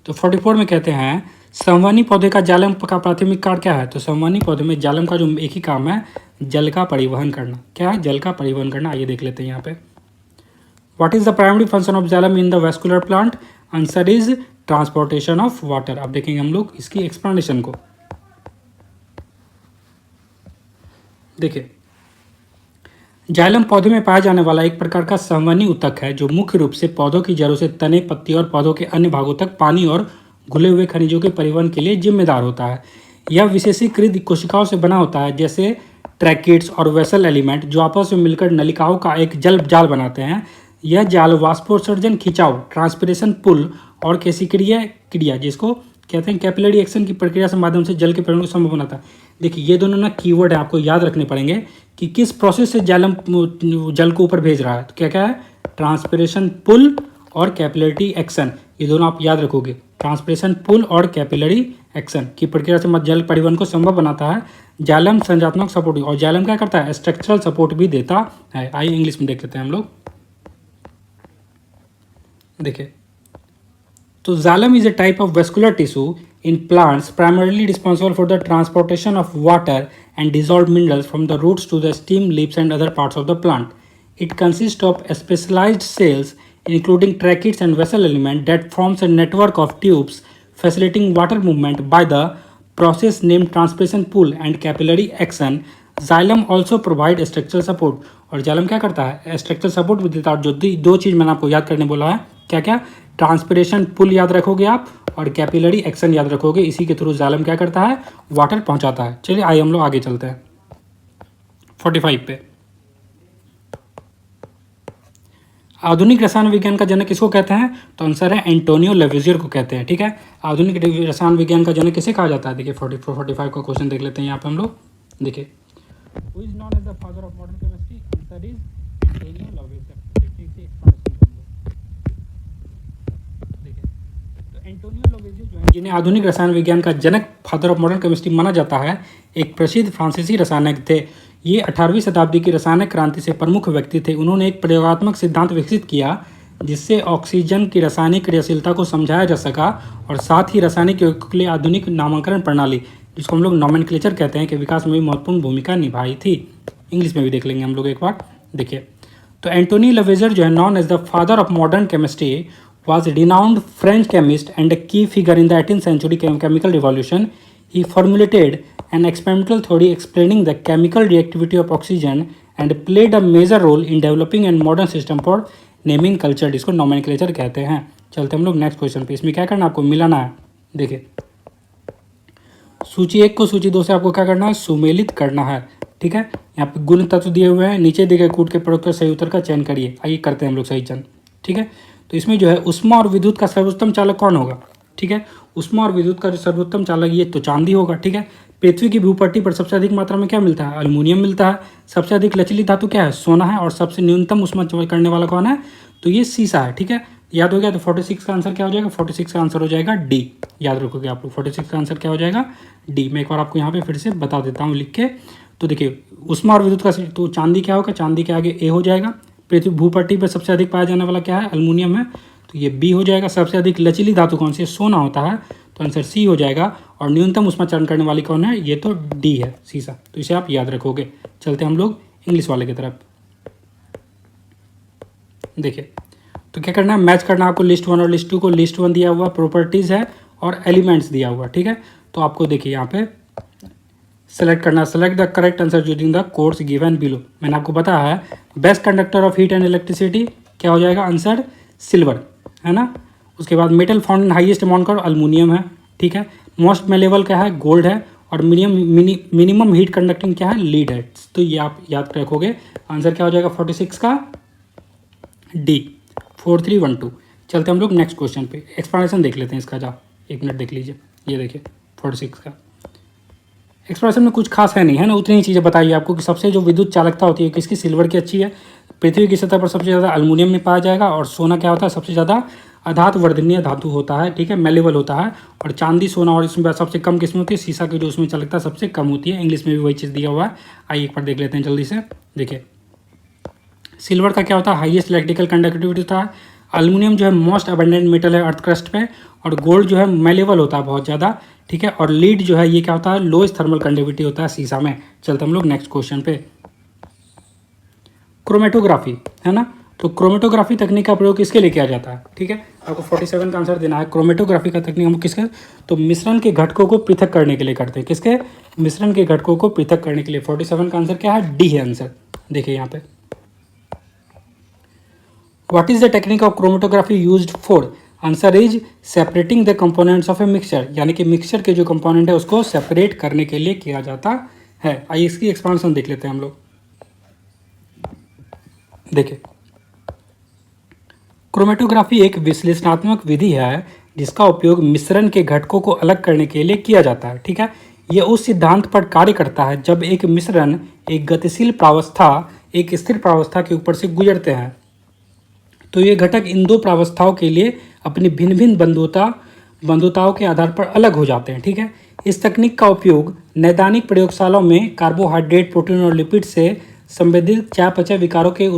तो 44 में कहते हैं संवहनी पौधे का जालम का प्राथमिक कार्य क्या है? तो संवहनी पौधे में जालम का जो एक ही काम है, जल का परिवहन करना. क्या है? जल का परिवहन करना. आइए देख लेते हैं यहाँ पे. What is the primary function of xylem in the vascular plant? Answer is transportation of water. अब देखेंगे हम लोग इसकी एक्सप्लेनेशन को. देखिए, जाइलम पौधे में पाया जाने वाला एक प्रकार का संवहनी ऊतक है जो मुख्य रूप से पौधों की जड़ों से तने, पत्ती और पौधों के अन्य भागों तक पानी और घुले हुए खनिजों के परिवहन के लिए जिम्मेदार होता है. यह विशेषीकृत कोशिकाओं से बना होता है, जैसे ट्रैकिड्स और वेसल एलिमेंट, जो आपस में मिलकर नलिकाओं का एक जल जाल बनाते हैं. यह जाल वाष्पोत्सर्जन, खिंचाव, ट्रांसपिरेशन पुल और केशिक्रिया क्रिया, जिसको कहते हैं कैपिलरी एक्शन की प्रक्रिया से माध्यम से जल के परिवहन को संभव बनाता है. देखिए, ये दोनों ना कीवर्ड है, आपको याद रखने पड़ेंगे कि किस प्रोसेस से जालम जल को ऊपर भेज रहा है. तो क्या क्या है? ट्रांसपिरेशन पुल और कैपिलरी एक्शन. ये दोनों आप याद रखोगे. ट्रांसपिरेशन पुल और कैपिलरी एक्शन की प्रक्रिया से जल परिवहन को संभव बनाता है. जालम संरचनात्मक सपोर्ट, और जालम क्या करता है? स्ट्रक्चरल सपोर्ट भी देता है. आइए इंग्लिश में देख लेते हैं हम लोग. देखिए, तो xylem is a type of vascular tissue in plants primarily responsible for the transportation of water and dissolve minerals from the roots to the stem, leaves and other parts of the plant. It consist of specialised cells including tracheids and vessel element that forms a network of tubes facilitating water movement by the process named transpiration pool and capillary action. Xylem also provide structural support. और xylem क्या करता है? Structural support भी देता है. जो दो चीज़ मैंने आपको याद करने बोला है, क्या क्या? ट्रांसपिरेशन पुल याद रखोगे आप और कैपिलरी एक्शन याद रखोगे. इसी के थ्रू जाइलम क्या करता है? वाटर पहुंचाता है. चलिए आइए हम लोग आगे चलते हैं 45 पे. आधुनिक रसायन विज्ञान का जनक किसको कहते हैं? तो आंसर है एंटोनियो लेवेज़ियर को कहते हैं. ठीक है, आधुनिक रसायन विज्ञान का जनक किसे कहा जाता है? देखिए 44-45 का क्वेश्चन देख लेते हैं यहाँ पे हम लोग. देखिए, who is known as the father of modern chemistry? Answer is Antonio Lavoisier. देखिए, तो एंटोनियो लेवेज़ियर जो है, जिन्हें आधुनिक रसायन विज्ञान का जनक, फादर ऑफ मॉडर्न केमिस्ट्री माना जाता है, एक प्रसिद्ध फ्रांसीसी रसायनज्ञ थे. ये 18वीं शताब्दी की रासायनिक क्रांति से प्रमुख व्यक्ति थे. उन्होंने एक प्रयोगात्मक सिद्धांत विकसित किया जिससे ऑक्सीजन की रासायनिक क्रियाशीलता को समझाया जा सका और साथ ही रासायनिक यौगिकों के लिए आधुनिक नामकरण प्रणाली, जिसको हम लोग नॉमेनक्लेचर कहते हैं, कि विकास में भी महत्वपूर्ण भूमिका निभाई थी. इंग्लिश में भी देख लेंगे हम लोग एक बार. देखिए, तो एंटोनी लेवेज़ियर जो है, known as the father of modern chemistry, was a renowned French chemist and a key figure in the 18th century chemical revolution. He formulated an experimental theory explaining the chemical reactivity of oxygen and played a major role in developing a modern system for naming culture, जिसको nomenclature कहते हैं। चलते हम लोग next question पे। इसमें क्या करना आपको मिलाना है, देखिए सूची 1 को सूची 2 से आपको क्या करना है, सुमेलित करना है। ठीक है, यहाँ पे गुण तत्व दिए हुए हैं, नीचे दिए गए कूट के प्रयोग कर सही उत्तर का चयन करिए। आइए करते हैं हम लोग सही चयन। ठीक है, तो इसमें जो है उष्मा और विद्युत का सर्वोत्तम चालक कौन होगा। ठीक है, उष्मा और विद्युत का जो सर्वोत्तम चालक ये तो चांदी होगा। ठीक है, पृथ्वी की भूपट्टी पर सबसे अधिक मात्रा में क्या मिलता है, एल्युमिनियम मिलता है। सबसे अधिक लचीली धातु क्या है, सोना है। और सबसे न्यूनतम उष्मा करने वाला कौन है, तो ये सीसा है। ठीक है, याद हो गया। तो 46 का आंसर क्या हो जाएगा, 46 का आंसर हो जाएगा डी। याद रखोगे आप लोग, 46 का आंसर क्या हो जाएगा, डी। मैं एक बार आपको यहाँ पे फिर से बता देता हूँ लिख के। तो देखिए उष्मा और विद्युत का तो चांदी क्या होगा, चांदी के आगे ए हो जाएगा। पृथ्वी भूपट्टी पर सबसे अधिक पाया जाने वाला क्या है, एल्युमिनियम है, तो ये बी हो जाएगा। सबसे अधिक लचीली धातु कौन सी है, सोना होता है, तो आंसर सी हो जाएगा। और न्यूनतम उष्मा चरण करने वाली कौन है, ये तो डी है, सीसा। तो इसे आप याद रखोगे। चलते हम लोग इंग्लिश वाले की तरफ। देखिए तो क्या करना है, मैच करना है आपको लिस्ट 1 और लिस्ट 2 को। लिस्ट 1 दिया हुआ प्रॉपर्टीज़ है और एलिमेंट्स दिया हुआ। ठीक है, तो आपको देखिए यहाँ पे सेलेक्ट करना, select the correct answer using the codes given below. मैंने आपको बताया है best conductor of heat and electricity क्या हो जाएगा, आंसर सिल्वर है ना। उसके बाद metal found in highest amount का अल्मोनियम है। ठीक है, मोस्ट मेलेबल क्या है, गोल्ड है। और मिनिमम हीट कंडक्टिंग क्या है, लीड है। तो ये आप याद रखोगे। आंसर क्या हो जाएगा 46 का डी, 4312। चलते हम लोग नेक्स्ट क्वेश्चन पे, एक्सप्लेनेशन देख लेते हैं इसका। जा एक मिनट देख लीजिए, ये देखिए 46 का एक्सप्रेशन में कुछ खास है नहीं है ना, उतनी ही चीज़ें बताइए आपको कि सबसे जो विद्युत चालकता होती है किसकी, सिल्वर की अच्छी है। पृथ्वी की सतह पर सबसे ज़्यादा एल्युमिनियम में पाया जाएगा। और सोना क्या होता है, सबसे ज़्यादा अधात वर्धनीय धातु होता है। ठीक है, मेलेबल होता है। और चांदी, सोना और इसमें सबसे कम किस्म होती है सीसा की, जो उसमें चालकता सबसे कम होती है। इंग्लिश में भी वही चीज़ दिया हुआ है। आइए एक बार देख लेते हैं जल्दी से। देखिए सिल्वर का क्या होता है, हाईएस्ट इलेक्ट्रिकल कंडक्टिविटी होता है। एल्युमिनियम जो है मोस्ट अबंडेंट मेटल है अर्थ क्रस्ट पे। और गोल्ड जो है मेलेबल होता है बहुत ज़्यादा। ठीक है, और लीड जो है ये क्या होता है, लोएस्ट थर्मल कंडक्टिविटी होता है सीसा में। चलते हम लोग नेक्स्ट क्वेश्चन पे, क्रोमेटोग्राफी है ना। तो क्रोमेटोग्राफी तकनीक का प्रयोग किसके लिए किया जाता है। ठीक है, आपको 47 का आंसर देना है। क्रोमेटोग्राफी का तकनीक हम किसके, तो मिश्रण के घटकों को पृथक करने के लिए करते हैं। किसके, मिश्रण के घटकों को पृथक करने के लिए। 47 का आंसर क्या है, डी है आंसर। देखिए यहाँ पे what is the technique of chromatography used for, answer is separating the components of a mixture. यानी कि मिक्सचर के जो कंपोनेंट है उसको सेपरेट करने के लिए किया जाता है। आइए इसकी एक्सपांशन देख लेते हैं हम लोग। देखिए क्रोमेटोग्राफी एक विश्लेषणात्मक विधि है जिसका उपयोग मिश्रण के घटकों को अलग करने के लिए किया जाता है। ठीक है, यह उस सिद्धांत पर कार्य करता है जब एक मिश्रण एक गतिशील प्रावस्था एक स्थिर प्रावस्था के ऊपर से गुजरते हैं तो ये घटक इन दो प्रावस्थाओं के लिए अपनी भिन्न भिन्न बंधुताओं के आधार पर अलग हो जाते हैं। ठीक है, इस तकनीक का उपयोग नैदानिक प्रयोगशालाओं में कार्बोहाइड्रेट, प्रोटीन और लिपिड से संबंधित चयापचय विकारों के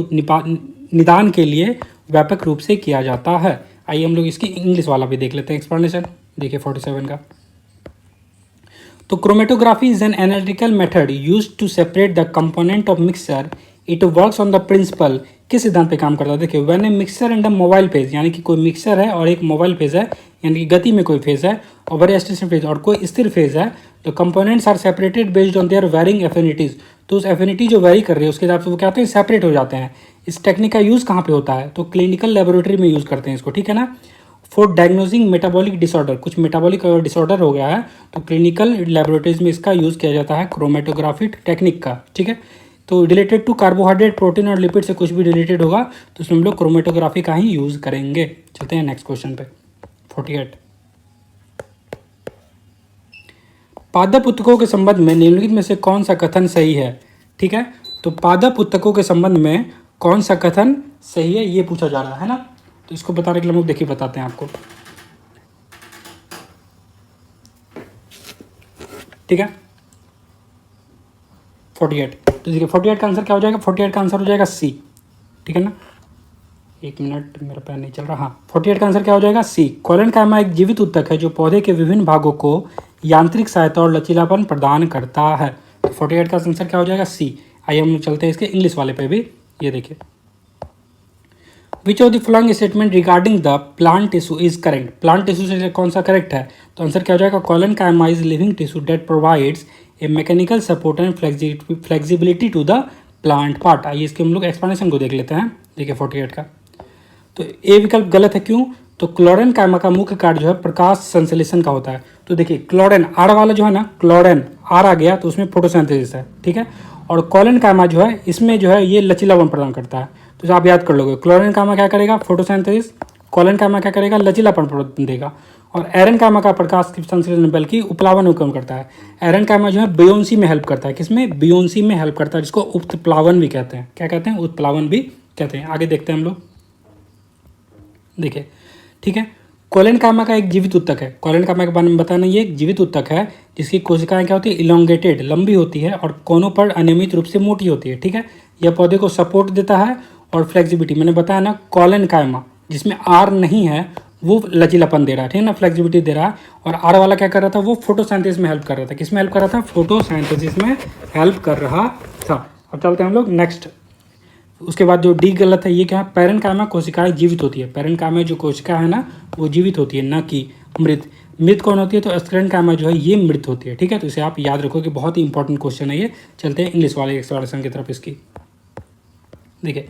निदान के लिए व्यापक रूप से किया जाता है। आइए हम लोग इसकी इंग्लिश वाला भी देख लेते हैं एक्सप्लेनेशन। देखिए 47 का, तो chromatography is an analytical method used to separate the component of mixture. It works on the principle, किस सिद्धांत पे काम करता है। देखिए when a mixture and a mobile phase, यानी कि कोई मिक्सचर है और एक मोबाइल फेज है, यानी कि गति में कोई फेज है, और वेरी स्टेशनरी फेज और कोई स्थिर फेज है। तो components are separated based on their varying affinities. तो उस एफिनिटी जो वेरी कर रही है उसके हिसाब से वो क्या होते हैं, सेपरेट हो जाते हैं। इस टेक्निक का यूज़ कहाँ पे होता है, तो क्लिनिकल लेबोरेटरी में यूज़ करते हैं इसको। ठीक है ना, फॉर डायग्नोजिंग मेटाबॉलिक डिसऑर्डर, कुछ मेटाबॉलिक डिसऑर्डर हो गया है तो क्लिनिकल लेबोरेटरीज में इसका यूज़ किया जाता है क्रोमेटोग्राफी टेक्निक का। ठीक है, तो रिलेटेड टू कार्बोहाइड्रेट, प्रोटीन और लिपिड से कुछ भी रिलेटेड होगा तो उसमें हम लोग क्रोमेटोग्राफी का ही यूज़ करेंगे। चलते हैं नेक्स्ट क्वेश्चन पे 48। पादप उत्तकों के संबंध में निम्नलिखित में से कौन सा कथन सही है। ठीक है, तो पादप उत्तकों के संबंध में कौन सा कथन सही है ये पूछा जा रहा है ना। तो इसको बताने के लिए हम लोग देखिए बताते हैं आपको। ठीक है 48, तो देखिए 48 का आंसर क्या हो जाएगा, 48 का आंसर हो जाएगा सी। ठीक है ना, एक मिनट मेरा पैन नहीं चल रहा। हाँ 48 का आंसर क्या हो जाएगा, सी। कोलेनकाइमा एक जीवित उत्तक है जो पौधे के विभिन्न भागों को यांत्रिक सहायता और लचीलापन प्रदान करता है। तो 48 का आंसर क्या हो जाएगा, सी। आइए हम चलते हैं इसके इंग्लिश वाले पे भी। ये देखिए which of the following statement regarding the plant tissue is correct, plant tissue से कौन सा करेक्ट है, तो आंसर क्या हो जाएगा, collenchyma is living tissue that provides a mechanical support and flexibility to the plant part. आइए इसके हम लोग एक्सप्लेनेशन को देख लेते हैं। देखिए 48 का, तो ए विकल्प गलत है, क्यों, तो क्लोरेनकाइमा का मुख्य कार्य जो है प्रकाश संश्लेषण का होता है। तो देखिए क्लोरेन आर वाला जो है ना, क्लोरेन आर आ गया तो उसमें फोटोसिंथेसिस है, ठीक है, और कोलेनकाइमा जो है इसमें जो है ये लचीलापन प्रदान करता है। तो आप याद कर लोगे, क्लोरेनकाइमा क्या करेगा, फोटोसिंथेसिस, कोलेनकाइमा क्या करेगा, लचीलापन प्रदान देगा, और एरेनकाइमा का प्रकाश संश्लेषण बल्कि उपप्लावन में कम करता है। एरेनकाइमा जो है बियोन्सी में हेल्प करता है, किसमें, बियोन्सी में हेल्प करता है, जिसको उत्प्लावन भी कहते हैं। क्या कहते हैं, उत्प्लावन भी कहते हैं। आगे देखते हैं हम लोग, देखिए ठीक है, कोलेनकाइमा का एक जीवित उत्तक है, कोलेनकाइमा के बारे में बताना, ये एक जीवित उत्तक है जिसकी कोशिकाएं क्या होती है, इलोंगेटेड, लंबी होती है और कोनों पर अनियमित रूप से मोटी होती है, ठीक है। यह पौधे को सपोर्ट देता है और फ्लेक्सिबिलिटी, मैंने बताया ना, कोलेनकाइमा जिसमें आर नहीं है वो लचीलापन दे रहा है, ठीक है ना, फ्लेक्सिबिलिटी दे रहा है, और आर वाला क्या कर रहा था, वो फोटोसिंथेसिस में हेल्प कर रहा था। किस में हेल्प कर रहा था, फोटोसिंथेसिस में हेल्प कर रहा था। अब चलते हैं हम लोग नेक्स्ट। उसके बाद जो डी गलत है, ये क्या है, पैरेनकाइमा कोशिकाएं जीवित होती है, पैरेनकाइमा जो कोशिका है ना वो जीवित होती है, ना कि मृत। मृत कौन होती है, तो स्क्लेरेनकाइमा जो है ये मृत होती है, ठीक है। तो इसे आप याद रखो कि बहुत ही इंपॉर्टेंट क्वेश्चन है ये। चलते हैं इंग्लिश वाले एक्सप्लेनेशन की तरफ इसकी। देखिए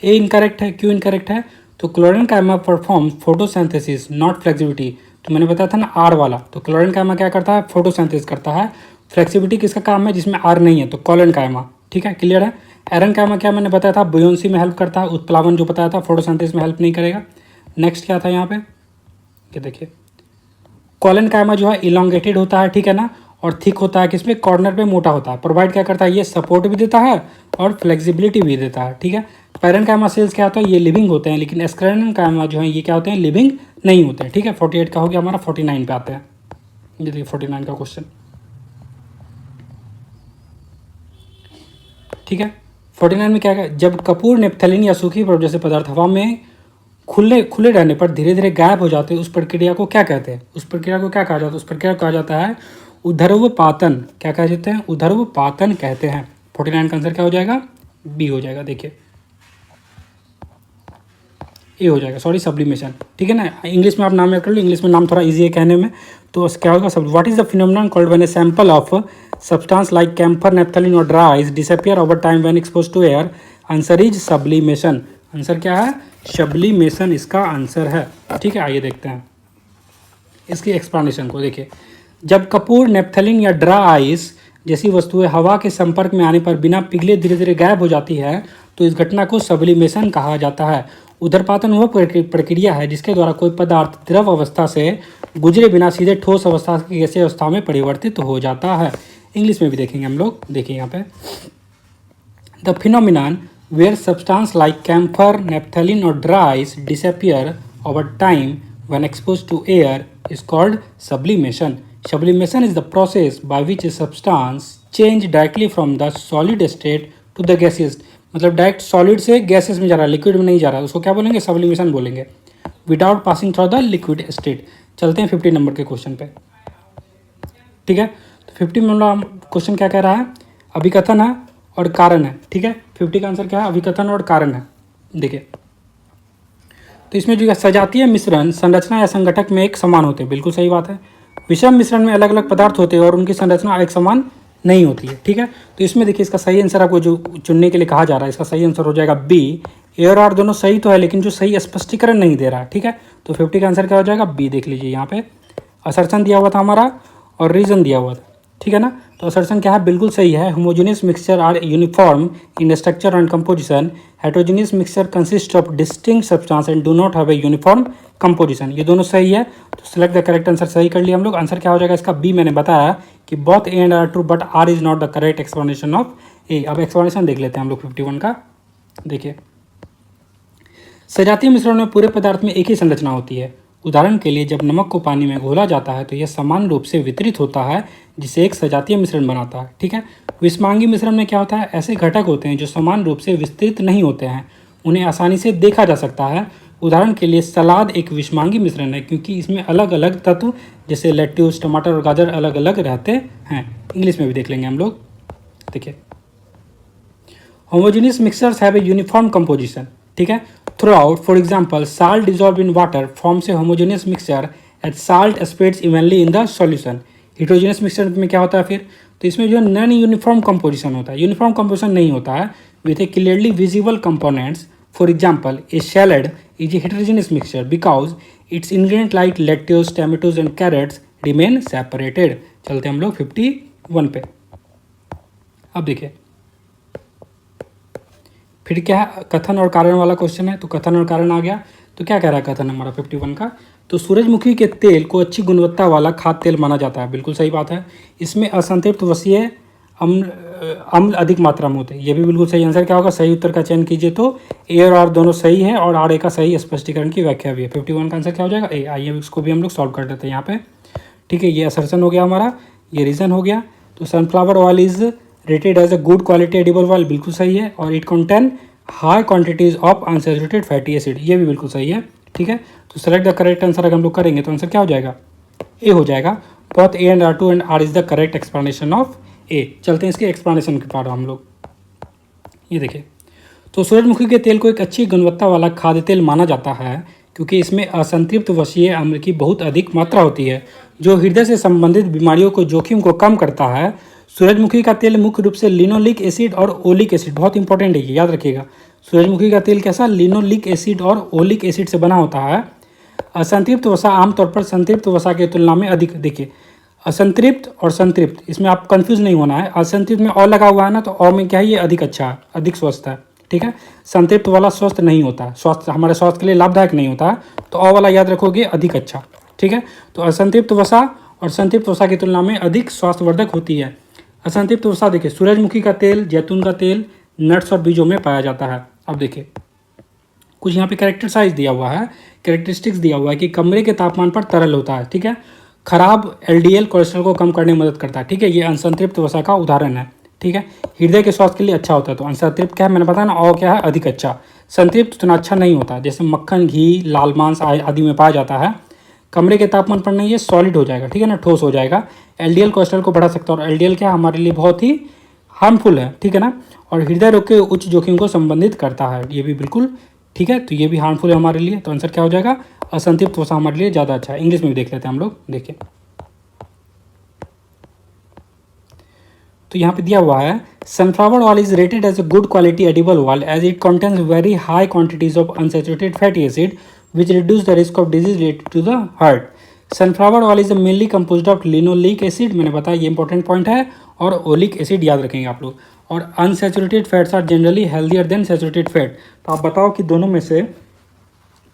ए इनकरेक्ट है, क्यों इनकरेक्ट है, तो chlorenchyma perform photosynthesis not flexibility. तो मैंने बताया था ना आर वाला, तो क्लोरेनकाइमा क्या करता है, फोटोसिंथेसिस करता है। फ्लेक्सिबिलिटी किसका काम है, जिसमें आर नहीं है, तो कोलेनकाइमा, ठीक है, क्लियर है। एरेनकाइमा क्या मैंने बताया था, बुयोंसी में हेल्प करता है, उत्प्लावन जो बताया था, फोटोसिंथेसिस में हेल्प नहीं करेगा। नेक्स्ट क्या था यहाँ पे, ये देखिए कोलेनकाइमा जो है इलोंगेटेड होता है, ठीक है ना, और थिक होता है, किसमें, कॉर्नर पे मोटा होता है। प्रोवाइड क्या करता है, ये सपोर्ट भी देता है और फ्लेक्सिबिलिटी भी देता है, ठीक है। पैरेनकाइमा सेल्स क्या होता है, ये लिविंग होते हैं, लेकिन स्क्लेरेनकाइमा जो है ये क्या होते हैं, लिविंग नहीं होते हैं, ठीक है। 48 का हो गया हमारा, 49 पे आते हैं। ये देखिए 49 का क्वेश्चन, ठीक है। 49 में क्या है, जब कपूर, नेप्थलीन या सूखी बर्फ जैसे पदार्थ हवा में खुले खुले रहने पर धीरे धीरे गायब हो जाते हैं, उस प्रक्रिया को क्या कहते हैं, उस प्रक्रिया को क्या कहा जाता है, उस प्रक्रिया को कहा जाता है ऊर्ध्वपातन। क्या कहा जाता है, ऊर्ध्वपातन कहते हैं। 49 का आंसर क्या हो जाएगा, बी हो जाएगा। देखिए ए हो जाएगा, सॉरी सब्लिमेशन, ठीक है ना। इंग्लिश में आप नाम याद कर लो, इंग्लिश में नाम थोड़ा इजी है कहने में। तो क्या होगा, सब what is the phenomenon called when a sample of substance like camphor, naphthalene और dry ice disappear over time when exposed to air. Answer is sublimation. Answer क्या है, सब्लिमेशन इसका आंसर है, ठीक है। आइए देखते हैं इसकी एक्सप्लेनेशन को। देखिए जब कपूर, नेप्थलीन या ड्राई आइस जैसी वस्तुएं हवा के संपर्क में आने पर बिना पिघले धीरे धीरे गायब हो जाती है तो इस घटना को सब्लिमेशन कहा जाता है। ऊर्ध्वपातन वह प्रक्रिया है जिसके द्वारा कोई पदार्थ द्रव अवस्था से गुजरे बिना सीधे ठोस अवस्था की गैसीय अवस्था में परिवर्तित हो जाता है। इंग्लिश में भी देखेंगे हम लोग। देखिए यहाँ पे, the phenomenon where substance like camphor, naphthalene और dry ice disappear over time when exposed to air is called sublimation. Sublimation is the process by which a substance change directly from the solid state to the gaseous, मतलब direct solid से gases में जा रहा है, liquid में नहीं जा रहा है, उसको क्या बोलेंगे, सब्लिमेशन बोलेंगे, without passing through the liquid state. चलते हैं 50 नंबर के क्वेश्चन पे, ठीक है। तो 50 नंबर क्वेश्चन क्या कह रहा है, अभिकथन है और कारण है, ठीक है। 50 का आंसर क्या है, अभिकथन और कारण है। देखिए तो इसमें जो सजातीय मिश्रण संरचना या संगठक में एक समान होते हैं, बिल्कुल सही बात है। विषम मिश्रण में अलग अलग पदार्थ होते हैं और उनकी संरचना एक समान नहीं होती है, ठीक है। तो इसमें देखिए इसका सही आंसर आपको जो चुनने के लिए कहा जा रहा है, इसका सही आंसर हो जाएगा बी। ए और आर दोनों सही तो है लेकिन जो सही स्पष्टीकरण नहीं दे रहा है, ठीक है। तो 50 का आंसर क्या हो जाएगा, बी। देख लीजिए यहाँ पे असर्शन दिया हुआ था हमारा और रीजन दिया हुआ था, ठीक है ना। तो असर्शन क्या है, बिल्कुल सही है। Homogeneous mixture are uniform in structure and composition. Heterogeneous mixture consist of distinct substance and do not have a uniform composition. ये दोनों सही है, तो सिलेक्ट द करेक्ट आंसर सही कर लिया हम लोग। आंसर क्या हो जाएगा इसका, बी। मैंने बताया कि both A and R true but R is not the correct explanation of A. अब एक्सप्लेनेशन देख लेते हैं हम लोग 51 का। देखिए सजातीय मिश्रण में पूरे पदार्थ में एक ही संरचना होती है। उदाहरण के लिए जब नमक को पानी में घोला जाता है तो यह समान रूप से वितरित होता है जिसे एक सजातीय मिश्रण बनाता है, ठीक है। विषमांगी मिश्रण में क्या होता है, ऐसे घटक होते हैं जो समान रूप से विस्तृत नहीं होते हैं, उन्हें आसानी से देखा जा सकता है। उदाहरण के लिए सलाद एक विषमांगी मिश्रण है क्योंकि इसमें अलग अलग तत्व जैसे लेट्यूस, टमाटर और गाजर अलग अलग रहते हैं। इंग्लिश में भी देख लेंगे हम लोग। देखिए homogeneous mixtures have a uniform composition, ठीक है। Through out, for example salt dissolve in water forms a homogeneous mixture eight salt spreads evenly in the solution. Heterogeneous mixture में क्या होता है फिर, तो इसमें जो नॉन यूनिफॉर्म कंपोजिशन होता है, यूनिफॉर्म कंपोजिशन नहीं होता है with a clearly visible components. For example a salad is a heterogeneous mixture because its ingredient like lettuce, tomatoes and carrots remain separated. चलते हम लोग 51 पे। अब देखिए फिर क्या है, कथन और कारण वाला क्वेश्चन है। तो कथन और कारण आ गया, तो क्या कह रहा है कथन हमारा 51 का, तो सूरजमुखी के तेल को अच्छी गुणवत्ता वाला खाद्य तेल माना जाता है। बिल्कुल सही बात है। इसमें असंतृप्त वसीय अम्ल अधिक मात्रा में होते हैं, ये भी बिल्कुल सही आंसर। क्या होगा, सही उत्तर का चयन कीजिए। तो ए और आर दोनों सही है और आर ए का सही स्पष्टीकरण की व्याख्या भी है। 51 का आंसर क्या हो जाएगा, ए। आइए इसको भी हम लोग सॉल्व कर देते हैं यहाँ पे। ठीक है, ये असर्शन हो गया हमारा, ये रीजन हो गया। तो sunflower oil is rated as a good quality edible oil, बिल्कुल सही है। और it contain high quantities of unsaturated fatty acid, ये भी बिल्कुल सही है। ठीक है, तो सेलेक्ट द करेक्ट आंसर अगर हम लोग करेंगे तो आंसर क्या हो जाएगा, ए हो जाएगा। Both A and R true and R is the correct explanation of A. चलते हैं इसके एक्सप्लेनेशन के पास हम लोग। ये देखिए, तो सूरजमुखी के तेल को एक अच्छी गुणवत्ता वाला खाद्य तेल माना जाता है क्योंकि इसमें असंतृप्त वसीय अम्ल की बहुत अधिक मात्रा होती है जो हृदय से संबंधित बीमारियों को जोखिम को कम करता है। सूरजमुखी का तेल मुख्य रूप से लिनोलिक एसिड और ओलिक एसिड, बहुत इंपॉर्टेंट है ये, याद रखिएगा। सूरजमुखी का तेल कैसा, लिनोलिक एसिड और ओलिक एसिड से बना होता है। असंतृप्त वसा आमतौर पर संतृप्त वसा की तुलना में अधिक, देखिए असंतृप्त और संतृप्त, इसमें आप कंफ्यूज नहीं होना है। असंतृप्त में और लगा हुआ है ना, तो और में क्या है, ये अधिक अच्छा है, अधिक स्वस्थ है। ठीक है, संतृप्त वाला स्वस्थ नहीं होता है, स्वास्थ्य हमारे स्वास्थ्य के लिए लाभदायक नहीं होता है। तो और वाला याद रखोगे, अधिक अच्छा। ठीक है, तो असंतृप्त वसा और संतृप्त वसा की तुलना में अधिक स्वास्थ्यवर्धक होती है। असंतृप्त वसा देखिए, सूरजमुखी का तेल, जैतून का तेल, नट्स और बीजों में पाया जाता है। अब देखिए कुछ यहाँ पे कैरेक्टराइज दिया हुआ है, कैरेक्टरिस्टिक्स दिया हुआ है कि कमरे के तापमान पर तरल होता है। ठीक है, खराब एलडीएल कोलेस्ट्रॉल को कम करने में मदद करता है। ठीक है, ये असंतृप्त वसा का उदाहरण है। ठीक है, हृदय के स्वास्थ्य के लिए अच्छा होता है। तो असंतृप्त क्या है, मैंने बताया ना, और क्या है, अधिक अच्छा। संतृप्त उतना अच्छा नहीं होता, जैसे मक्खन, घी, लाल मांस आदि में पाया जाता है। कमरे के तापमान पर नहीं, ये सॉलिड हो जाएगा। ठीक है ना, ठोस हो जाएगा। एलडीएल कोलेस्ट्रॉल को बढ़ा सकता है और एलडीएल क्या हमारे लिए बहुत ही हार्मफुल है। ठीक है ना, और हृदय रोग के उच्च जोखिम को संबंधित करता है, ये भी बिल्कुल ठीक है। तो ये भी हार्मफुल है हमारे लिए। तो आंसर क्या हो जाएगा, असंतृप्त वसा हमारे लिए ज़्यादा अच्छा है। इंग्लिश में भी देख लेते हैं हम लोग। देखिए तो यहाँ पे दिया हुआ है, sunflower oil is rated as a good quality edible oil as it contains very high quantities of unsaturated fatty acid which reduce the risk of disease related to the heart. Sunflower oil is mainly composed of linoleic acid, मैंने बताया ये important point है, और oleic acid याद रखेंगे आप लोग। और unsaturated fats are generally healthier than saturated fat. तो आप बताओ कि दोनों में से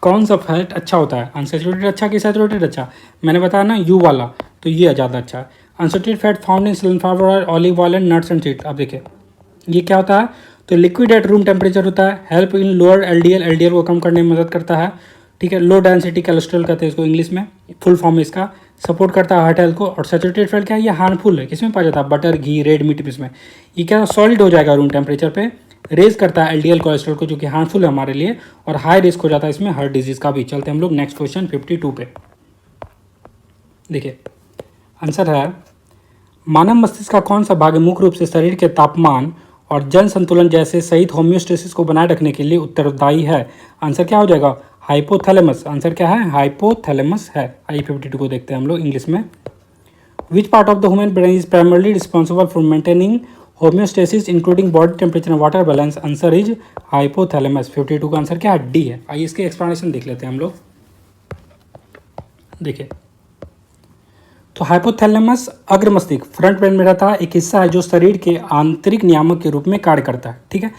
कौन सा फैट अच्छा होता है, अनसैचुरेटेड अच्छा कि सैचुरेटेड अच्छा। मैंने बताया ना यू वाला, तो ये ज़्यादा अच्छा है। Unsaturated fat found in sunflower oil, olive oil and nuts and seeds. अब देखिए ये क्या होता है, तो लिक्विड एट रूम टेम्परेचर होता है, help in lower LDL, LDL को कम करने में मदद करता है। ठीक है, लो डेंसिटी कोलेस्ट्रॉल कहते हैं इसको इंग्लिश में, फुल फॉर्म है इसका। सपोर्ट करता है हार्ट हेल्थ को। और सैचुरेटेड फैट क्या है, ये हार्मफुल है, किसमें पाया जाता है, बटर, घी, रेड मीट इसमें। ये क्या सॉलिड हो जाएगा रूम टेम्परेचर पे, रेज करता है एलडीएल कोलेस्ट्रॉल को जो कि हार्मफुल है हमारे लिए, और हाई रिस्क हो जाता है इसमें हार्ट डिजीज का भी। चलते हैं हम लोग नेक्स्ट क्वेश्चन 52 पे। देखिए आंसर है, मानव मस्तिष्क का कौन सा भाग मुख्य रूप से शरीर के तापमान और जन संतुलन जैसे सहित होम्योस्टेसिस को बनाए रखने के लिए उत्तरदायी है। आंसर क्या हो जाएगा, हाइपोथैलेमस। आंसर क्या है, हाइपोथैलेमस है। आई 52 को देखते हैं हम लोग इंग्लिश में। Which part of the human brain is primarily responsible for maintaining homeostasis including body temperature and water balance. Answer is hypothalamus. 52 का आंसर क्या है, डी है। आइए इसके एक्सप्लेनेशन देख लेते हैं हम लोग। देखिए तो हाइपोथैलेमस अग्र मस्तिष्क फ्रंट ब्रेन में रहता है, एक हिस्सा है जो शरीर के आंतरिक नियामक के रूप में कार्य करता है। ठीक है,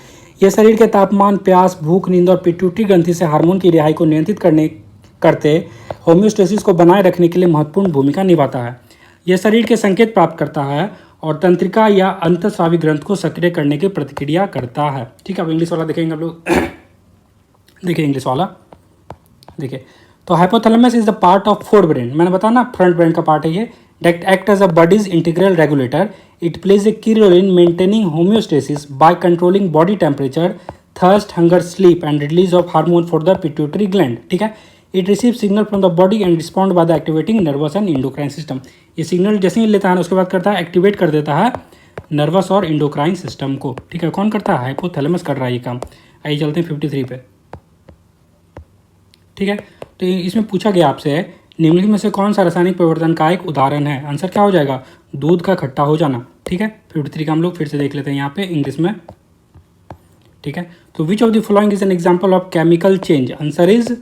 यह शरीर के तापमान, प्यास, भूख, नींद और पिट्यूटरी ग्रंथि से हार्मोन की रिहाई को नियंत्रित करते होम्योस्टेसिस को बनाए रखने के लिए महत्वपूर्ण भूमिका निभाता है। यह शरीर के संकेत प्राप्त करता है और तंत्रिका या अंतःस्रावी ग्रंथ को सक्रिय करने की प्रतिक्रिया करता है। ठीक है, अब इंग्लिश वाला देखेंगे हम लोग। देखिए इंग्लिश वाला देखिए, तो hypothalamus is the part of fourth brain, मैंने बताया ना फ्रंट ब्रेन का पार्ट है ये, that act as a body's integral regulator. It plays a key role in maintaining homeostasis by controlling body temperature, thirst, hunger, sleep and release of hormone for the pituitary gland. ठीक है, it receive signal from the body and respond by the activating nervous and endocrine system. ये signal जैसे ही लेता है उसके बाद करता है एक्टिवेट कर देता है नर्वस और इंडोक्राइन सिस्टम को। ठीक है, कौन करता है, हाइपोथैलेमस कर रहा है ये काम। आइए चलते हैं 53 पे। ठीक है। तो इसमें पूछा गया आपसे निम्नलिखित में से कौन सा रासायनिक परिवर्तन का एक उदाहरण है। आंसर क्या हो जाएगा, दूध का खट्टा हो जाना। ठीक है, 53 का हम लोग फिर से देख लेते हैं यहाँ पे इंग्लिश में। ठीक है, तो which of the following is an example of chemical change. Answer is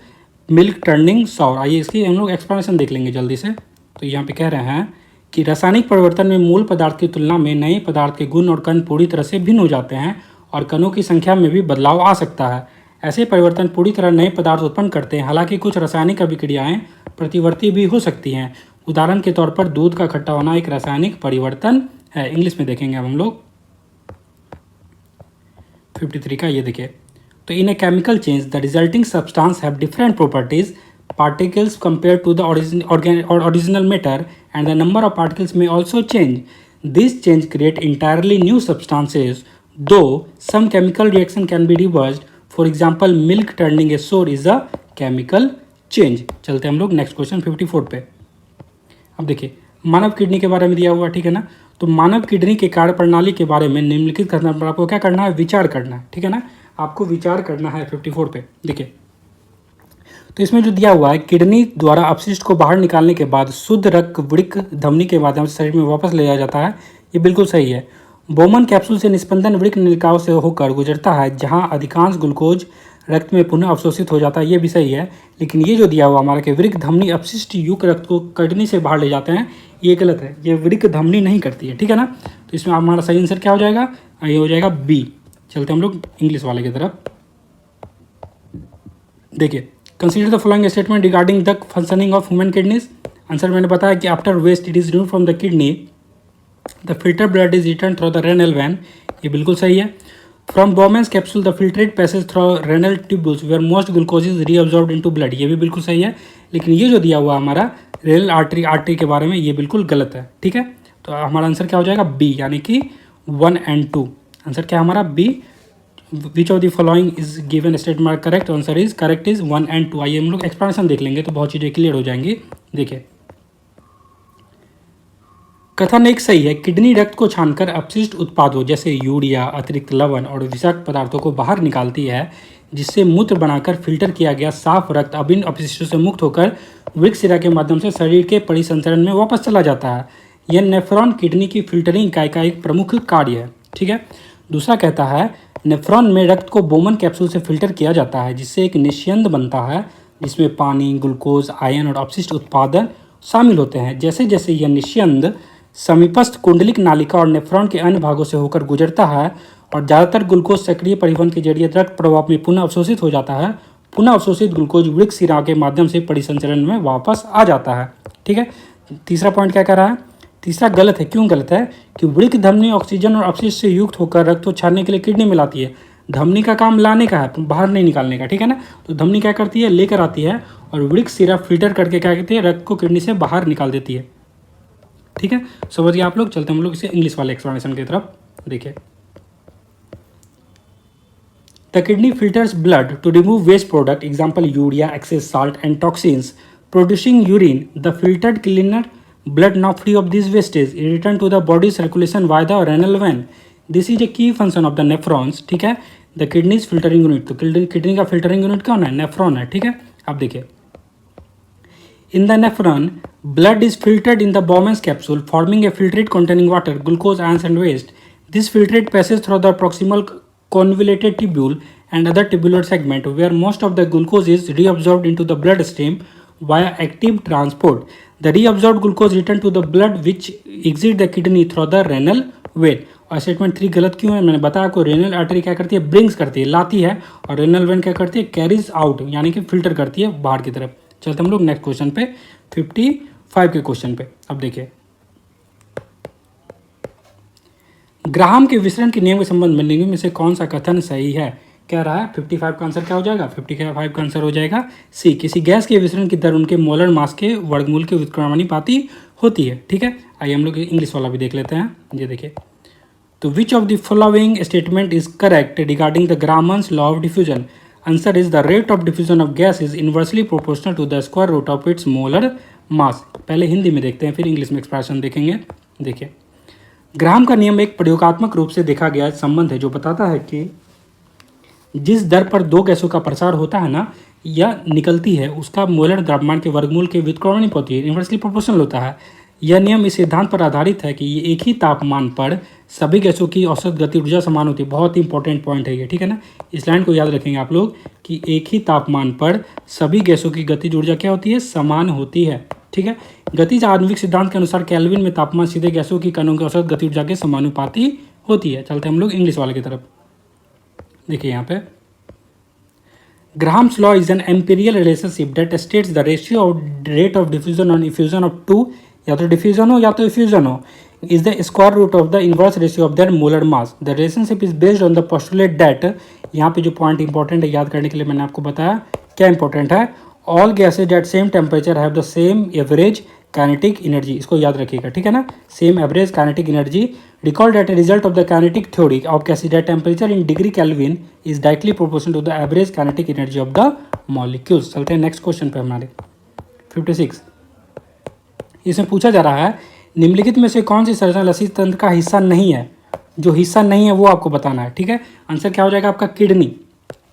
milk turning sour. आइए इसकी हम लोग एक्सप्लेनेशन देख लेंगे जल्दी से। तो यहाँ पे कह रहे हैं कि रासायनिक परिवर्तन में मूल पदार्थ की तुलना में नए पदार्थ के गुण और कण पूरी तरह से भिन्न हो जाते हैं और कणों की संख्या में भी बदलाव आ सकता है। ऐसे परिवर्तन पूरी तरह नए पदार्थ उत्पन्न करते हैं। हालांकि कुछ रासायनिक अभिक्रियाएं प्रतिवर्ती भी हो सकती हैं। उदाहरण के तौर पर दूध का खट्टा होना एक रासायनिक परिवर्तन है। इंग्लिश में देखेंगे अब हम लोग 53 का, ये देखिए। तो in a chemical change the resulting substance have different properties particles compared to the original matter and the number of particles may also change. This change create entirely new substances, though some chemical reaction can be reversed. For example, milk turning a sour is a chemical change. चलते हम लोग next question 54 पे। अब देखिए मानव kidney के बारे में दिया हुआ, ठीक है ना। तो मानव किडनी के कार्य प्रणाली के बारे में निम्नलिखित करना पर आपको क्या करना है, विचार करना है। ठीक है ना, आपको विचार करना है 54 पे। देखिए तो इसमें जो दिया हुआ है, किडनी द्वारा अपशिष्ट को बाहर निकालने के बाद शुद्ध रक्त वृक्क धमनी के माध्यम से शरीर में वापस ले जाया जाता है। ये बिल्कुल सही है। बोमन कैप्सूल से निस्पंदन वृक्क नलिकाओं से होकर गुजरता है, जहां अधिकांश ग्लूकोज रक्त में पुनः अवशोषित हो जाता है। ये भी सही है। लेकिन ये जो दिया हुआ हमारा कि वृक्क धमनी अपशिष्ट युक्त रक्त को किडनी से बाहर ले जाते हैं, ये गलत है। ये वृक्क धमनी नहीं करती है। ठीक है ना, तो इसमें हमारा सही आंसर क्या हो जाएगा, ये हो जाएगा बी। चलते हम लोग इंग्लिश वाले की तरफ। देखिए consider the following statement regarding the functioning of human kidneys. Answer मैंने बताया कि after waste it is remove from the kidney the filter blood is return through the renal vein. ये बिल्कुल सही है। From Bowman's capsule the filtrate passes through renal tubules where most glucose is reabsorbed into blood. ये भी बिल्कुल सही है। लेकिन ये जो दिया हुआ हमारा रेनल आर्टरी के बारे में, ये बिल्कुल गलत है। ठीक है, तो हमारा आंसर क्या हो जाएगा, बी, यानी कि 1 और 2। आंसर क्या हमारा B. Which of the following is given statement correct. Answer is correct is 1 और 2। आइए हम लोग एक्सप्लेनेशन देख लेंगे तो बहुत चीज़ें क्लियर हो जाएंगी। देखिए कथन एक सही है, किडनी रक्त को छानकर अपशिष्ट उत्पादों जैसे यूरिया, अतिरिक्त लवण और विषाक्त पदार्थों को बाहर निकालती है, जिससे मूत्र बनाकर फिल्टर किया गया साफ रक्त अब इन अपशिष्टों से मुक्त होकर वृक्क शिरा के माध्यम से शरीर के परिसंचरण में वापस चला जाता है। यह नेफ्रॉन किडनी की फिल्टरिंग इकाई का एक प्रमुख कार्य है। ठीक है, दूसरा कहता है नेफ्रॉन में रक्त को बोमन कैप्सूल से फिल्टर किया जाता है, जिससे एक निस्यंद बनता है जिसमें पानी, ग्लूकोज, आयन और अपशिष्ट उत्पादन शामिल होते हैं। जैसे जैसे यह निस्यंद समीपस्थ कुंडलिक नालिका और नेफ्रॉन के अन्य भागों से होकर गुजरता है और ज़्यादातर ग्लूकोज सक्रिय परिवहन के जरिए रक्त प्रवाह में पुनः अवशोषित हो जाता है। पुनः अवशोषित ग्लूकोज वृक्क शिरा के माध्यम से परिसंचरण में वापस आ जाता है। ठीक है, तीसरा पॉइंट क्या कह रहा है, तीसरा गलत है। क्यों गलत है, कि वृक्क धमनी ऑक्सीजन और अपशिष्ट से युक्त होकर रक्त को छानने के लिए किडनी में लाती है। धमनी का काम लाने का है, बाहर नहीं निकालने का। ठीक है ना, तो धमनी क्या करती है, लेकर आती है और वृक्क शिरा फिल्टर करके क्या कहती है, रक्त को किडनी से बाहर निकाल देती है। ठीक है, समझ गए आप लोग। चलते हम लोग इसे इंग्लिश वाले एक्सप्लेनेशन की तरफ। देखिए the kidney filters blood to remove waste product, example urea, excess salt and toxins, producing urine. The filtered cleaner blood now free of these wastage is returned to the body circulation via the renal vein. This is a key function of the nephrons. ठीक है, the kidneys filtering unit। तो kidney का filtering unit कौन है, nephron है। ठीक है, अब देखिए in the nephron blood is filtered in the Bowman's capsule forming a filtrate containing water, glucose, ions and waste. This filtrate passes through the proximal convoluted tubule and other tubular segment where most of the glucose is reabsorbed into the blood stream via active transport. The reabsorbed glucose return to the blood which exit the kidney through the renal vein. और statement 3 गलत क्यों है, मैंने बताया आपको। Renal artery क्या करती है, ब्रिंग्स करती है, लाती है, और रेनल वेन क्या करती है, कैरीज आउट, यानी कि फिल्टर करती है बाहर की तरफ। चलते हम लोग नेक्स्ट क्वेश्चन पे, 55 के क्वेश्चन पे। अब देखिए ग्राहम के विसरण के नियम के संबंध में निम्न में से कौन सा कथन सही है। कह रहा है 55 का आंसर क्या हो जाएगा, 55 का आंसर हो जाएगा सी। किसी गैस के विसरण की दर उनके मोलर मास के वर्गमूल के व्युत्क्रमानुपाती होती है। ठीक है, आइए हम लोग इंग्लिश वाला भी देख लेते हैं। ये देखिए तो which of the following statement is correct regarding the Graham's law of diffusion. Answer is the rate of diffusion of gas is inversely proportional to the square root of its molar mass. पहले हिंदी में देखते हैं, फिर English में expression देखेंगे। देखिए Graham का नियम एक प्रयोगात्मक रूप से देखा गया संबंध है जो बताता है कि जिस दर पर दो गैसों का प्रसार होता है ना, या निकलती है उसका मोलर द्रव्यमान के वर्गमूल के व्युत्क्रमणिक होती है, इन्वर्सली प्रोपोर्शनल होता है। यह नियम इस सिद्धांत पर आधारित है कि ये एक ही तापमान पर सभी गैसों की औसत गति ऊर्जा समान होती है। बहुत ही इंपॉर्टेंट पॉइंट है ये, ठीक है ना। इस लाइन को याद रखेंगे आप लोग कि एक ही तापमान पर सभी गैसों की गतिज ऊर्जा क्या होती है, समान होती है, ठीक है। गतिज आणविक सिद्धांत के अनुसार केल्विन में तापमान सीधे गैसों की कणों की औसत गति ऊर्जा के समानुपाती होती है। चलते हम लोग इंग्लिश वाले की तरफ। देखिए यहाँ पे Graham's law is an empirical relationship that states the ratio of rate of diffusion on effusion of two, या तो diffusion हो या तो effusion हो, is the square root of the inverse ratio of their molar mass. The relationship is based on the postulate that, यहाँ पे जो point important है याद करने के लिए मैंने आपको बताया क्या इंपॉर्टेंट है, all gases at same temperature have the same average kinetic energy. इसको याद रखिएगा, ठीक है ना, same average kinetic energy. Recall that a result of the kinetic theory of gas that temperature in degree Kelvin is directly proportional to the average kinetic energy of the molecules. चलते हैं next question पे हमारे 56। इसमें पूछा जा रहा है निम्नलिखित में से कौन सी संरचना लसील तंत्र का हिस्सा नहीं है। जो हिस्सा नहीं है वो आपको बताना है, ठीक है। आंसर क्या हो जाएगा आपका, किडनी।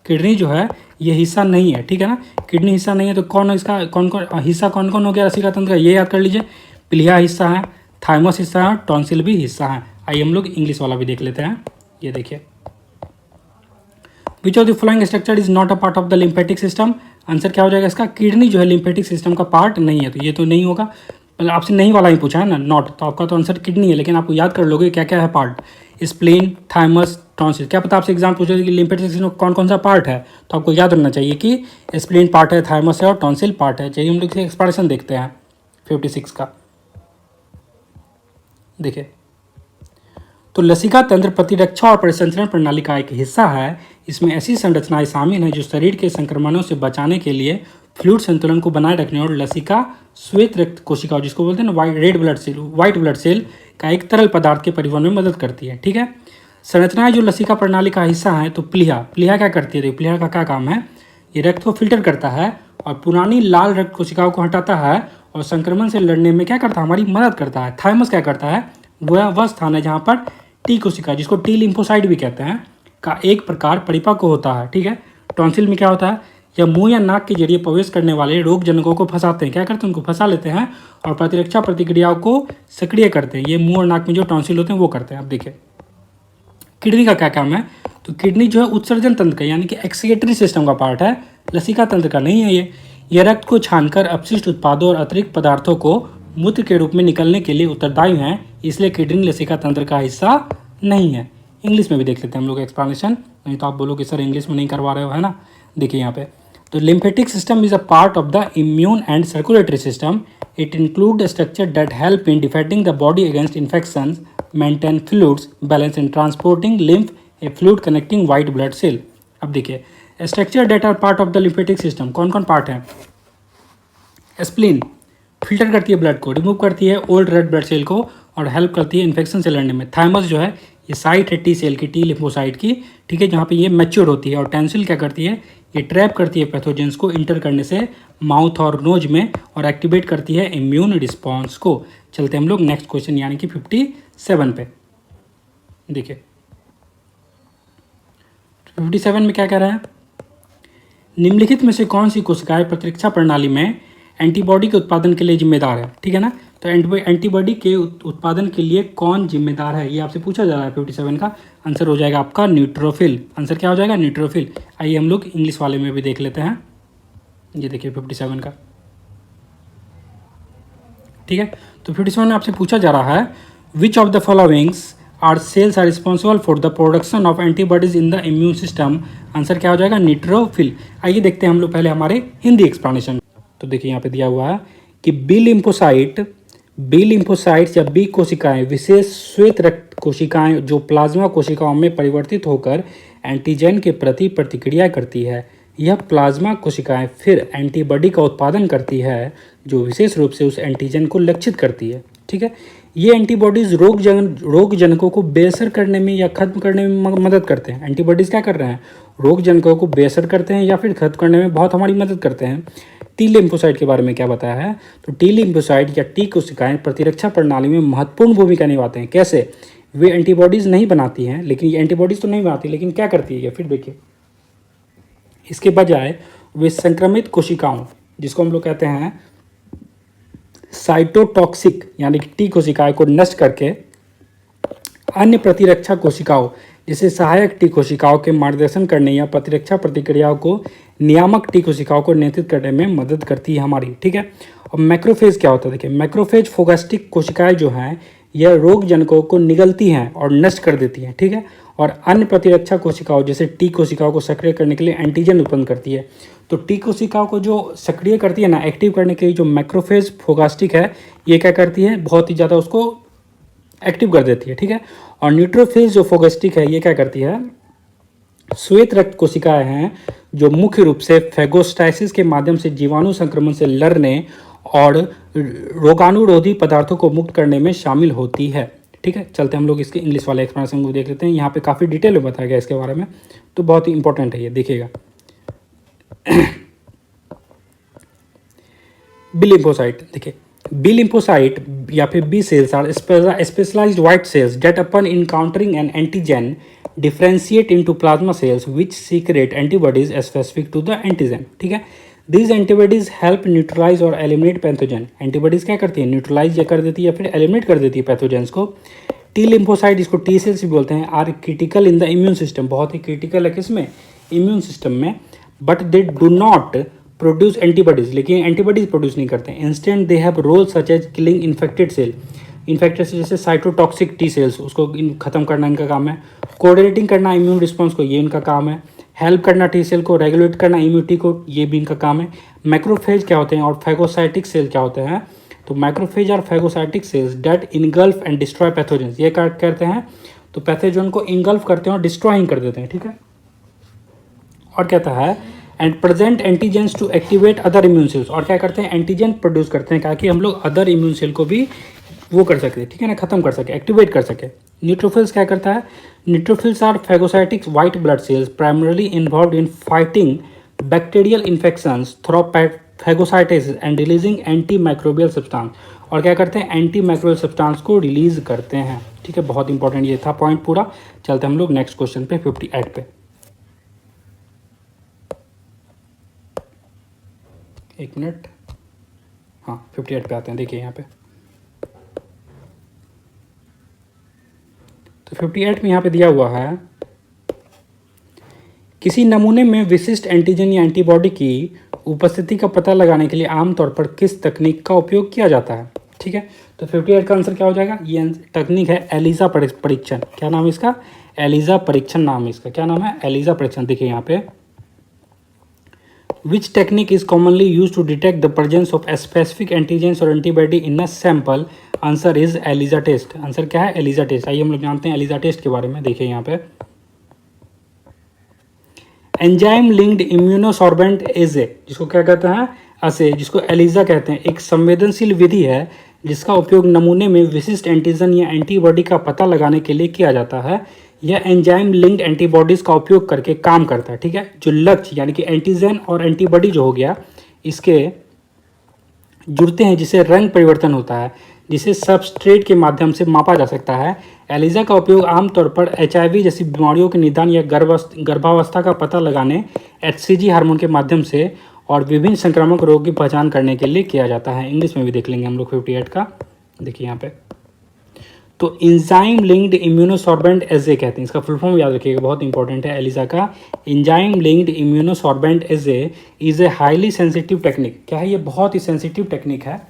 किडनी जो है ये हिस्सा नहीं है, ठीक है ना। किडनी हिस्सा नहीं है तो कौन इसका कौन कौन हिस्सा कौन कौन हो गया लसीका तंत्र का, ये याद कर लीजिए। प्लीहा हिस्सा है, थाइमस हिस्सा है, टॉन्सिल भी हिस्सा है। आइए हम लोग इंग्लिश वाला भी देख लेते हैं। ये देखिए, which of the following structure is not a part of the lymphatic system. Answer क्या हो जाएगा इसका, किडनी जो है लिम्फेटिक सिस्टम का पार्ट नहीं है, तो ये तो नहीं होगा। मतलब आपसे नहीं वाला ही पूछा है ना, नॉट, तो आपका तो आंसर किडनी है। लेकिन आपको याद कर लोगे क्या क्या है पार्ट, स्प्लीन, थाइमस, टॉन्सिल। क्या पता आपसे एग्जाम पूछे कि लिम्फेटिक सिस्टम कौन कौन सा पार्ट है, तो आपको याद रखना चाहिए कि स्प्लीन पार्ट है, थाइमस है और टॉन्सिल पार्ट है। चलिए हम लोग एक्सप्लेनेशन देखते हैं 56 का। देखिए, तो लसिका तंत्र प्रतिरक्षा और परिसंचरण प्रणाली का एक हिस्सा है। इसमें ऐसी संरचनाएं शामिल हैं जो शरीर के संक्रमणों से बचाने के लिए फ्लूइड संतुलन को बनाए रखने और लसिका श्वेत रक्त कोशिकाओं, जिसको बोलते हैं ना व्हाइट ब्लड सेल का एक तरल पदार्थ के परिवहन में मदद करती है, ठीक है। संरचनाएं जो लसिका प्रणाली का हिस्सा है, तो प्लीहा क्या करती है, प्लीहा का क्या काम है, ये रक्त को फिल्टर करता है और पुरानी लाल रक्त कोशिकाओं को हटाता है और संक्रमण से लड़ने में क्या करता है, हमारी मदद करता है। थाइमस क्या करता है, वह स्थान है जहाँ पर टी कोशिका, जिसको टी लिम्फोसाइट भी कहते हैं, का एक प्रकार परिपक्व होता है, ठीक है। टॉन्सिल में क्या होता है, या मुंह या नाक के जरिए प्रवेश करने वाले रोगजनकों को फंसाते हैं, क्या करते हैं, उनको फंसा लेते हैं और प्रतिरक्षा प्रतिक्रियाओं को सक्रिय करते हैं। ये मुंह और नाक में जो टॉन्सिल होते हैं वो करते हैं। अब देखिए किडनी का क्या काम है, तो किडनी जो है उत्सर्जन तंत्र का यानी कि एक्सक्रीटरी सिस्टम का पार्ट है, लसिका तंत्र का नहीं है। ये रक्त को छानकर अपशिष्ट उत्पादों और अतिरिक्त पदार्थों को मूत्र के रूप में निकलने के लिए उत्तरदायी हैं, इसलिए किडनी लसिका तंत्र का हिस्सा नहीं है। इंग्लिश में भी देख लेते हैं हम लोग एक्सप्लेनेशन, नहीं तो आप बोलोगे सर इंग्लिश में नहीं करवा रहे हो, है ना। देखिए यहाँ पे, तो lymphatic system is a part of the immune and circulatory system. It include structure that help in defending the body against infection, maintain fluids balance in transporting lymph, a fluid connecting white blood cell. अब देखिए structure that are part of the lymphatic system, कौन कौन part है, spleen filter करती है blood को, remove करती है ओल्ड रेड ब्लड सेल को और हेल्प करती है इन्फेक्शन से लड़ने में। थाइमस जो है ये साइट है टी सेल की, टी लिम्फोसाइट की, ठीक है, जहाँ पे ये मैच्योर होती है। और टॉन्सिल क्या करती है, ये ट्रैप करती है पैथोजेंस को इंटर करने से माउथ और नोज में और एक्टिवेट करती है इम्यून रिस्पॉन्स को। चलते हम लोग नेक्स्ट क्वेश्चन यानी कि 57 पे। देखिए 57 में क्या कह रहा है, निम्नलिखित में से कौन सी कोशिकाएं प्रतिरक्षा प्रणाली में एंटीबॉडी के उत्पादन के लिए जिम्मेदार है, ठीक है ना। तो एंटीबॉडी के उत्पादन के लिए कौन जिम्मेदार है, ये आपसे पूछा जा रहा है। 57 का आंसर हो जाएगा आपका न्यूट्रोफिल। आंसर क्या हो जाएगा, न्यूट्रोफिल। आइए हम लोग इंग्लिश वाले में भी देख लेते हैं। ये देखिए 57 का, ठीक है। तो 57 में आपसे पूछा जा रहा है which of the followings are cells are responsible for the production of antibodies in the immune system. Answer क्या हो जाएगा, न्यूट्रोफिल। आइए देखते हैं हम लोग पहले हमारे हिंदी एक्सप्लेनेशन। तो देखिए यहाँ पे दिया हुआ है कि बी लिम्फोसाइट्स या बी कोशिकाएं विशेष श्वेत रक्त कोशिकाएं जो प्लाज्मा कोशिकाओं में परिवर्तित होकर एंटीजन के प्रति प्रतिक्रिया करती है। यह प्लाज्मा कोशिकाएं फिर एंटीबॉडी का उत्पादन करती है जो विशेष रूप से उस एंटीजन को लक्षित करती है, ठीक है। ये एंटीबॉडीज रोगजनकों को बेअसर करने में या खत्म करने में मदद करते हैं। एंटीबॉडीज क्या कर रहे हैं, रोगजनकों को बेअसर करते हैं या फिर खत्म करने में बहुत हमारी मदद करते हैं। टी लिम्फोसाइट के बारे में क्या बताया है, तो टी लिम्फोसाइट या टी कोशिकाएं प्रतिरक्षा प्रणाली में महत्वपूर्ण भूमिका निभाते हैं। कैसे, वे एंटीबॉडीज़ नहीं बनाती हैं, लेकिन ये एंटीबॉडीज़ तो नहीं बनाती, लेकिन क्या करती है ये, फिर देखिए इसके बजाय वे संक्रमित कोशिकाओं, जिसको हम लोग कहते हैं साइटोटॉक्सिक यानी कि टी कोशिकाओं को नष्ट करके अन्य प्रतिरक्षा कोशिकाओं जैसे सहायक टी कोशिकाओं के मार्गदर्शन करने या प्रतिरक्षा प्रतिक्रियाओं को नियामक टी कोशिकाओं को नियंत्रित करने में मदद करती है हमारी, ठीक है। और मैक्रोफेज क्या होता है, देखिए मैक्रोफेज फोगास्टिक कोशिकाएं जो हैं यह रोग जनकों को निगलती हैं और नष्ट कर देती हैं, ठीक है। और अन्य प्रतिरक्षा कोशिकाओं जैसे टी कोशिकाओं को सक्रिय करने के लिए एंटीजन उत्पन्न करती है। तो टी कोशिकाओं को जो सक्रिय करती है ना, एक्टिव करने के लिए जो मैक्रोफेज फोगास्टिक है ये क्या करती है, बहुत ही ज़्यादा उसको एक्टिव कर देती है, ठीक है। और न्यूट्रोफिल्स जो फोगास्टिक है ये क्या करती है, श्वेत रक्त कोशिकाएं हैं जो मुख्य रूप से फेगोस्टाइसिस के माध्यम से जीवाणु संक्रमण से लड़ने और रोगाणुरोधी पदार्थों को मुक्त करने में शामिल होती है, ठीक है। चलते हम लोग इसके इंग्लिश वाले एक्सप्लेनेशन को देख लेते हैं। यहाँ पे काफ़ी डिटेल में बताया गया इसके बारे में, तो बहुत ही इंपॉर्टेंट है ये, देखिएगा। बी लिम्फोसाइट, देखिए बी लिम्फोसाइट या फिर B cells are specialized white cells that upon encountering an antigen differentiate into plasma cells which secrete antibodies specific to the antigen, ठीक है। दीज एंटीबॉडीज हेल्प न्यूट्रलाइज और eliminate pathogen. Antibodies क्या करती है, neutralise या कर देती है या फिर एलिमिनेट कर देती है पैथोजेंस को। टी लिम्फोसाइट, इसको टी सेल्स भी बोलते हैं, are critical in the immune system, बहुत ही क्रिटिकल है किसमें, इम्यून सिस्टम में। But they do not produce antibodies, लेकिन एंटीबॉडीज प्रोड्यूस नहीं करते। Instant they have role such as killing infected cell, infected cell जैसे साइटोटॉक्सिक टी सेल्स, उसको खत्म करना इनका काम है। कोऑर्डिनेटिंग करना इम्यून रिस्पॉन्स को, ये इनका काम है। हेल्प करना टी सेल को, रेगुलेट करना इम्यूनिटी को, ये भी इनका काम है। मैक्रोफेज क्या होते हैं और फैगोसाइटिक सेल क्या होते हैं, तो मैक्रोफेज और phagocytic cells that engulf and destroy pathogens, ये क्या करते हैं, तो पैथोजन को इनगल्फ करते हैं और डिस्ट्रॉइंग कर देते हैं, ठीक है। और कहता है and present antigens to activate other immune cells, और क्या करते हैं, एंटीजन प्रोड्यूस करते हैं ताकि हम लोग अदर इम्यून सेल को भी वो कर सके, ठीक है ना, खत्म कर सके, एक्टिवेट कर सके। न्यूट्रोफिल्स क्या करता है, neutrophils are phagocytic white blood cells primarily involve in fighting bacterial infections through phagocytosis and releasing anti microbial substance, और क्या करते हैं, एंटी माइक्रोबियल सब्सटेंस को रिलीज करते हैं, ठीक है। बहुत इंपॉर्टेंट ये था पॉइंट पूरा। चलते हम लोग नेक्स्ट क्वेश्चन पे 58 पे, एक मिनट, हाँ 58 पे आते हैं। देखिए यहाँ पे तो 58 में यहाँ पे दिया हुआ है, किसी नमूने में विशिष्ट एंटीजन या एंटीबॉडी की उपस्थिति का पता लगाने के लिए आमतौर पर किस तकनीक का उपयोग किया जाता है, ठीक है। तो 58 का आंसर क्या हो जाएगा, ये तकनीक है एलिजा परीक्षण। क्या नाम है इसका, एलिजा परीक्षण नाम है इसका। क्या नाम है, एलिजा परीक्षण। देखिए यहाँ पे Which technique is commonly used to detect the presence of a specific antigens or antibody in a sample? Answer is ELISA test. Answer क्या है, एलिजा टेस्ट। आइए हम लोग जानते हैं एलिजा टेस्ट के बारे में। देखिए यहाँ पे एंजाइम लिंक्ड इम्यूनोसॉर्बेंट एजे, जिसको क्या कहते हैं, असे, जिसको एलिजा कहते हैं, एक संवेदनशील विधि है जिसका उपयोग नमूने में विशिष्ट एंटीजन या एंटीबॉडी का पता लगाने के लिए किया जाता है। यह एंजाइम लिंक्ड एंटीबॉडीज़ का उपयोग करके काम करता है, ठीक है। जो लक्ष्य यानी कि एंटीजन और एंटीबॉडी जो हो गया इसके जुड़ते हैं, जिसे रंग परिवर्तन होता है, जिसे सबस्ट्रेट के माध्यम से मापा जा सकता है। एलिजा का उपयोग आमतौर पर HIV जैसी बीमारियों के निदान या गर्भावस्था का पता लगाने, HCG हार्मोन के माध्यम से और विभिन्न संक्रामक रोग की पहचान करने के लिए किया जाता है। इंग्लिश में भी देख लेंगे हम लोग 58 का। देखिए यहाँ पे तो एंजाइम लिंक्ड इम्यूनोसॉर्बेंट एजे कहते हैं, इसका फुल फॉर्म याद रखिएगा, बहुत इंपॉर्टेंट है एलिजा का। Enzyme linked immunosorbent AJ is a highly sensitive technique. क्या है ये, बहुत ही सेंसिटिव टेक्निक है।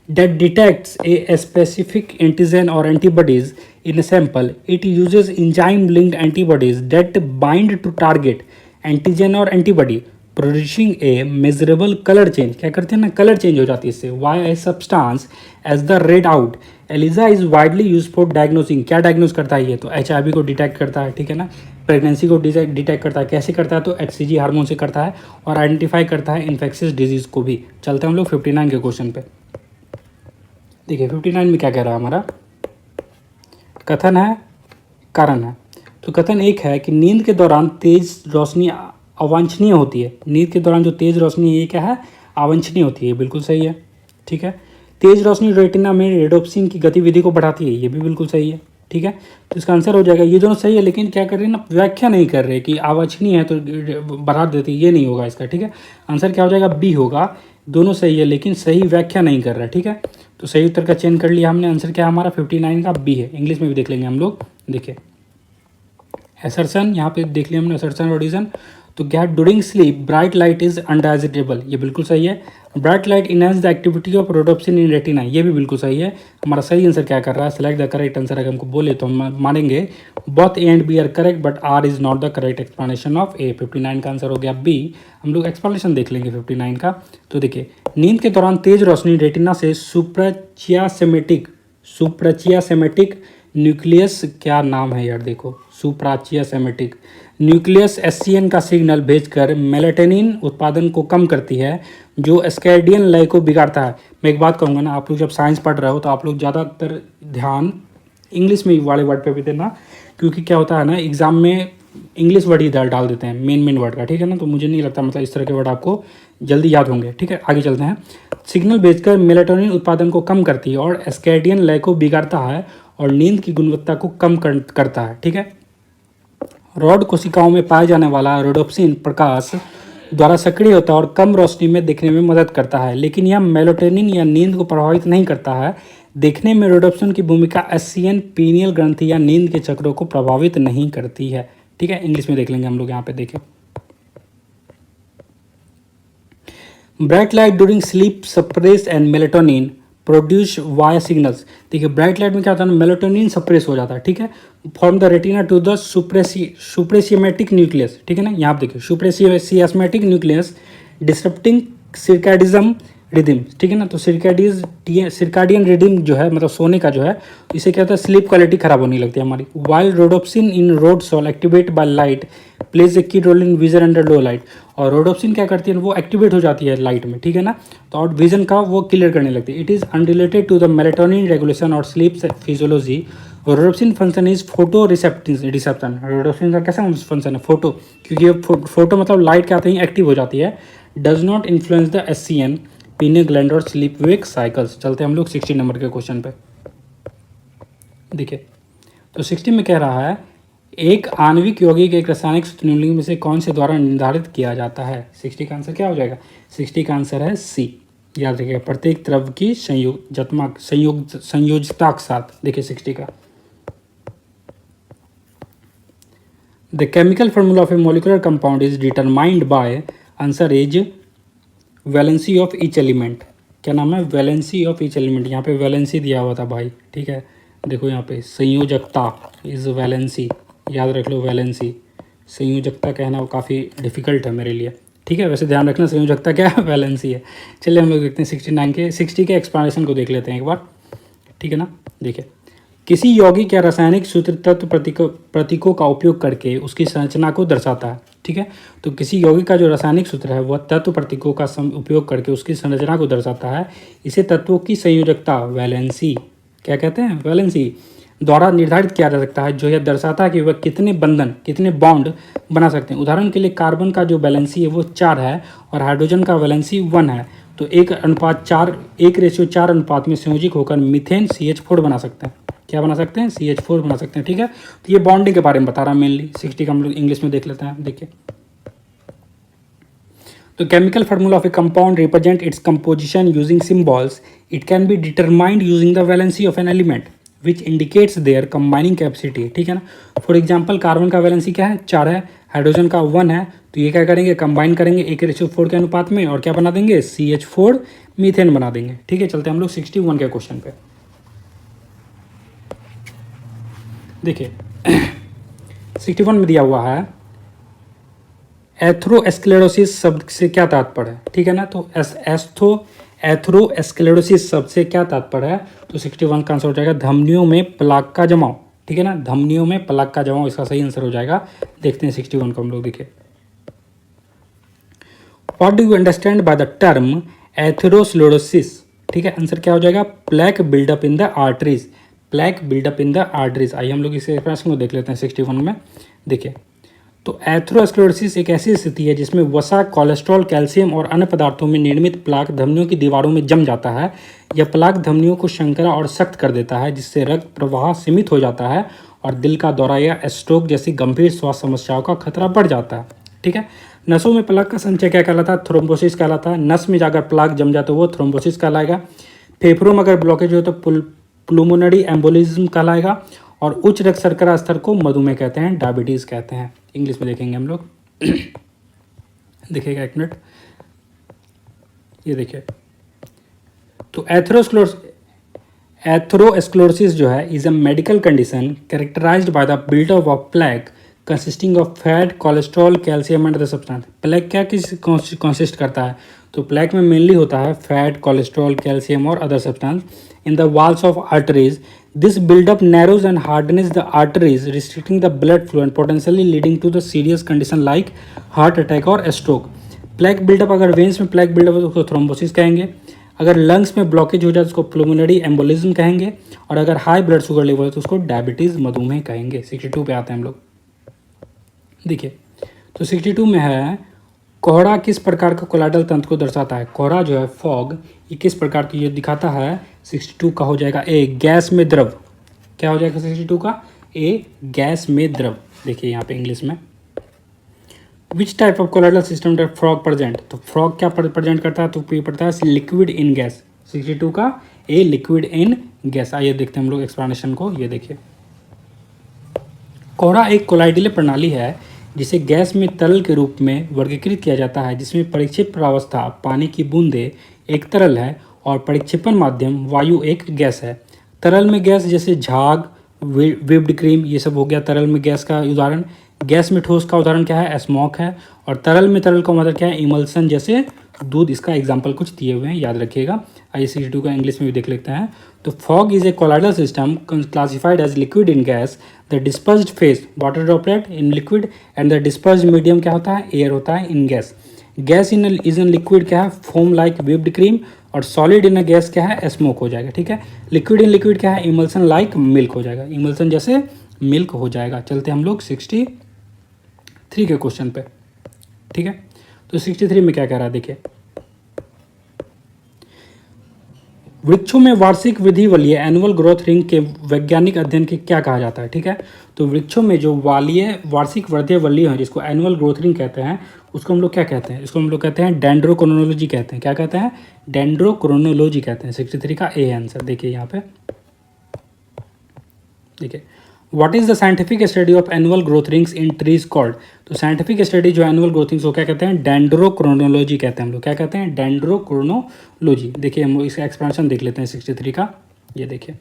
that detects a specific antigen or antibodies in a sample. It uses enzyme-linked antibodies that bind to target antigen or antibody, producing a measurable color change. क्या करते हैं ना, colour change हो जाती है इससे। Why a substance as the readout. ELISA is widely used for diagnosing. क्या diagnose करता है ये, तो HIV को डिटेक्ट करता है, ठीक है ना। प्रेगनेंसी को डिटेक्ट करता है, कैसे करता है, तो HCG हार्मोन से करता है, और आइडेंटिफाई करता है इन्फेक्शियस डिजीज को भी। चलते हैं हम लोग 59 के क्वेश्चन पे। देखिए 59 में क्या कह रहा है हमारा, कथन है, कारण है। तो कथन एक है कि नींद के दौरान तेज रोशनी अवांछनीय होती है। नींद के दौरान जो तेज रोशनी है ये क्या है, अवांछनीय होती है, बिल्कुल सही है, ठीक है। तेज रोशनी रेटिना में रेडोप्सिन की गतिविधि को बढ़ाती है, ये भी बिल्कुल सही है, ठीक है। ठीक है। तो इसका आंसर हो जाएगा, ये दोनों सही है लेकिन क्या कर रहे हैं ना, व्याख्या नहीं कर रहे कि अवांछनीय है तो बढ़ा देते, ये नहीं होगा इसका, ठीक है। आंसर क्या हो जाएगा, बी होगा। दोनों सही है लेकिन सही व्याख्या नहीं कर रहा, ठीक है। तो सही उत्तर का चयन कर लिया हमने। आंसर क्या हमारा 59 का बी है। इंग्लिश में भी देख लेंगे हम लोग। देखिए असर्शन, यहाँ पे देख लिया हमने असर्शन और रीजन। तो क्या है, during sleep bright light is undetectable, ये बिल्कुल सही है। Bright light enhance the activity of rhodopsin in retina, ये भी बिल्कुल सही है। हमारा सही आंसर क्या कर रहा है, सेलेक्ट द करेक्ट आंसर। अगर हमको बोले तो हम मानेंगे both A and B are correct but R is not the correct explanation of A. 59 का आंसर हो गया बी। हम लोग एक्सप्लेनेशन देख लेंगे 59 का। तो देखिए, नींद के दौरान तेज रोशनी रेटिना से सुप्राचियासेमेटिक न्यूक्लियस, क्या नाम है यार, देखो सुप्राचियासेमेटिक न्यूक्लियस एससीएन का सिग्नल भेजकर मेलेटोनिन उत्पादन को कम करती है जो स्कैर्डियन लय को बिगाड़ता है। मैं एक बात कहूँगा ना, आप लोग जब साइंस पढ़ रहे हो तो आप लोग ज़्यादातर ध्यान इंग्लिश में वाले वर्ड पे भी देना, क्योंकि क्या होता है ना, एग्जाम में इंग्लिश वर्ड ही डाल देते हैं मेन वर्ड का, ठीक है ना। तो मुझे नहीं लगता मतलब इस तरह के वर्ड आपको जल्दी याद होंगे, ठीक है। आगे चलते हैं। सिग्नल भेजकर मेलेटोनिन उत्पादन को कम करती है और स्कैर्डियन लय को बिगाड़ता है और नींद की गुणवत्ता को कम करता है, ठीक है। रॉड कोशिकाओं में पाए जाने वाला रोडोप्सिन प्रकाश द्वारा सक्रिय होता है और कम रोशनी में देखने में मदद करता है, लेकिन यह मेलेटोनिन या नींद को प्रभावित नहीं करता है। देखने में रोडोप्सिन की भूमिका एससीएन पीनियल ग्रंथि या नींद के चक्रों को प्रभावित नहीं करती है, ठीक है। इंग्लिश में देख लेंगे हम लोग, यहाँ पे देखें। Bright light during sleep suppress and melatonin produce via signals. देखिए ब्राइट लाइट में क्या होता है, मेलेटोनिन सप्रेस हो जाता है, ठीक है, from the retina to the suprachiasmatic nucleus, ठीक है ना। यहाँ पे देखिए suprachiasmatic nucleus disturbing circadian rhythm, ठीक है ना। तो सिरकाडियन रिदम जो है, मतलब सोने का जो है, इसे क्या होता है, स्लीप क्वालिटी खराब होने लगती है हमारी। While rhodopsin in rod cells activate by light plays a key role in vision under low light. और रोडोप्सिन क्या करती है, वो एक्टिवेट हो जाती है लाइट में, ठीक है ना। तो और विजन का वो क्लियर करने लगती है। It is unrelated to the melatonin regulation और sleep physiology. Rhodopsin function is photo reception. Rhodopsin का कैसा फंक्शन है, फोटो, क्योंकि फोटो मतलब लाइट क्या आती है, एक्टिव हो जाती है। Does not influence the SCN pineal gland और स्लीप वेक साइकिल्स। चलते हैं हम लोग 60 नंबर के क्वेश्चन पे। देखिए तो 60 में कह रहा है, एक आणविक यौगिक एक रासायनिक सूत्र निम्नलिखित में से कौन से द्वारा निर्धारित किया जाता है। 60 का आंसर क्या हो जाएगा, 60 का आंसर है सी। याद रखिएगा, प्रत्येक द्रव की संयोजकता के साथ। देखिए 60 का, the chemical formula of A molecular compound is determined by, answer is valency of each element. क्या नाम है, वैलेंसी ऑफ ईच एलिमेंट। यहाँ पे वैलेंसी दिया हुआ था भाई, ठीक है। देखो यहाँ पे संयोजकता इज वैलेंसी, याद रख लो वैलेंसी। संयोजकता कहना वो काफ़ी डिफिकल्ट है मेरे लिए, ठीक है। वैसे ध्यान रखना संयोजकता क्या है, वैलेंसी है। चलिए हम लोग देखते हैं 60 के एक्सप्लेनेशन को देख लेते हैं एक बार, ठीक है ना। देखिए, किसी यौगिक या रासायनिक सूत्र तत्व प्रतीकों का उपयोग करके उसकी संरचना को दर्शाता है, ठीक है। तो किसी यौगिक का जो रासायनिक सूत्र है वह तत्व प्रतीकों का उपयोग करके उसकी संरचना को दर्शाता है। इसे तत्वों की संयोजकता, वैलेंसी, क्या कहते हैं, वैलेंसी द्वारा निर्धारित किया जा सकता है, जो यह दर्शाता है कि वह कितने बंधन, कितने बॉन्ड बना सकते हैं। उदाहरण के लिए कार्बन का जो वैलेंसी है वो 4 है और हाइड्रोजन का वैलेंसी 1 है। तो 1:4 अनुपात में संयोजित होकर मीथेन CH4 बना सकते हैं। क्या बना सकते हैं, CH4 बना सकते हैं, ठीक है। तो ये बॉन्डिंग के बारे में बता रहा है मेनली। 60 का हम लोग इंग्लिश में देख लेते हैं। देखिए, तो chemical formula of a compound represent its composition using symbols. It can be determined using the valency of an element which indicates their combining capacity, ठीक है ना। फॉर एग्जाम्पल कार्बन का वैलेंसी क्या है, 4 है, हाइड्रोजन का 1 है। तो ये क्या करेंगे, कंबाइन करेंगे 1:4 के अनुपात में और क्या बना देंगे, CH4 मीथेन बना देंगे, ठीक है। चलते हैं हम लोग 61 के क्वेश्चन पे। देखिए 61 में दिया हुआ है, एथ्रोस्क्लेरोसिस शब्द से क्या तात्पर्य है, ठीक है ना। तो एथ्रोस्क्लेरोसिस शब्द से क्या तात्पर्य है, तो 61 का आंसर हो जाएगा धमनियों में प्लाक का जमाव, ठीक है ना। धमनियों में प्लाक का जमाव इसका सही आंसर हो जाएगा। देखते हैं 61 को हम लोग। देखिए, what do you understand by the term atherosclerosis, ठीक है। आंसर क्या हो जाएगा, plaque buildup in the arteries, plaque buildup in the arteries. आइए हम लोग इसे एक्सप्रेशन को देख लेते हैं 61 में। देखिए, तो एथेरोस्क्लेरोसिस एक ऐसी स्थिति है जिसमें वसा, कोलेस्ट्रॉल, कैल्शियम और अन्य पदार्थों में निर्मित प्लाक धमनियों की दीवारों में जम जाता है। यह प्लाक धमनियों को संकरा और सख्त कर देता है, जिससे रक्त प्रवाह सीमित हो जाता है और दिल का दौरा या स्ट्रोक जैसी गंभीर स्वास्थ्य समस्याओं का खतरा बढ़ जाता है। ठीक है। नसों में प्लाक का संचय क्या कहलाता है? थ्रोम्बोसिस कहलाता है। नस में जाकर प्लाक जम जाए तो वो थ्रोम्बोसिस कहलाएगा। फेफड़ों में अगर ब्लॉकेज हो तो प्लूमोनरी एम्बोलिज्म कहलाएगा। और उच्च रक्त शर्करा स्तर को मधुमेह कहते हैं, डायबिटीज़ कहते हैं। इंग्लिश में देखेंगे हम लोग। देखिएगा एक मिनट, ये देखिए। तो एथेरोस्क्लेरोसिस जो है is a medical condition characterised by the buildup of plaque consisting of fat, cholesterol, calcium and other substance. Plaque क्या किस कंसिस्ट करता है? तो प्लेक में मेनली होता है फैट, कोलेस्ट्रॉल, कैल्शियम और other substance in the walls of arteries. This buildup narrows and hardens the arteries, restricting the blood flow and potentially leading to the serious condition like heart attack और stroke. Plaque buildup, अगर veins में plaque buildup हो तो उसको thrombosis कहेंगे। अगर lungs में blockage हो जाए तो उसको प्लूमोनरी एम्बोलिज्म कहेंगे। और अगर हाई ब्लड शुगर लेवल है तो उसको डायबिटीज़, मधुमेह कहेंगे। 62 पे आते हैं हम लोग। देखिए, तो 62 में है कोहरा किस प्रकार का कोलाइडल तंत्र को दर्शाता है? कोहरा जो है फॉग, ये किस प्रकार की ये दिखाता है? 62 का हो जाएगा ए, गैस में द्रव। क्या हो जाएगा 62 का? ए, गैस में द्रव। देखिए यहाँ पे इंग्लिश में, which type of colloidal system that frog present. तो फ्रॉग क्या प्रेजेंट करता है? तो ये पड़ता है लिक्विड इन गैस। 62 का ए, लिक्विड इन गैस। आइए देखते हैं हम लोग एक्सप्लेनेशन को। ये देखिए, कोहरा एक कोलाइडल प्रणाली है जिसे गैस में तरल के रूप में वर्गीकृत किया जाता है, जिसमें परिक्षेप्य अवस्था पानी की बूंदें एक तरल है और परिक्षेपण माध्यम वायु एक गैस है। तरल में गैस जैसे झाग, व्हिप्ड क्रीम, ये सब हो गया तरल में गैस का उदाहरण। गैस में ठोस का उदाहरण क्या है? स्मोक है। और तरल में तरल का मतलब क्या है? इमल्सन, जैसे दूध। इसका एग्जाम्पल कुछ दिए हुए हैं, याद रखिएगा। आइए 62 का इंग्लिश में भी देख लेते हैं। तो fog is a colloidal system classified as liquid in gas. The dispersed phase water droplet in liquid and the dispersed medium क्या होता है? एयर होता है in gas. Gas in is in liquid क्या है? Foam like whipped cream. और solid in a gas क्या है? स्मोक हो जाएगा। ठीक है। लिक्विड इन लिक्विड क्या है? इमल्सन लाइक मिल्क हो जाएगा। इमल्सन जैसे मिल्क हो जाएगा। चलते हम लोग 63 के क्वेश्चन पे। ठीक है। तो 63 में क्या कह रहा है? देखिए, वृक्षों में वार्षिक वृद्धि वलीय एनुअल ग्रोथ रिंग के वैज्ञानिक अध्ययन के क्या कहा जाता है? ठीक है। तो वृक्षों में जो वार्षिक वृद्धि वलीय है, जिसको एनुअल ग्रोथ रिंग कहते हैं, उसको हम लोग क्या कहते हैं? इसको हम लोग कहते हैं डेंड्रोक्रोनोलॉजी कहते हैं। क्या कहते हैं? डेंड्रोक्रोनोलॉजी कहते हैं। 63 का ए आंसर। देखिए यहाँ पे, देखिए, what is the scientific study of annual growth rings in trees called. तो साइंटिफिक स्टडी जो एनुअल ग्रोथ रिंग्स को क्या कहते हैं? डेंड्रोक्रोनोलॉजी कहते हैं हम लोग। क्या कहते हैं? डेंड्रोक्रोनोलॉजी। देखिए हम इसका एक्सप्लेनेशन देख लेते हैं 63 का। ये देखिए,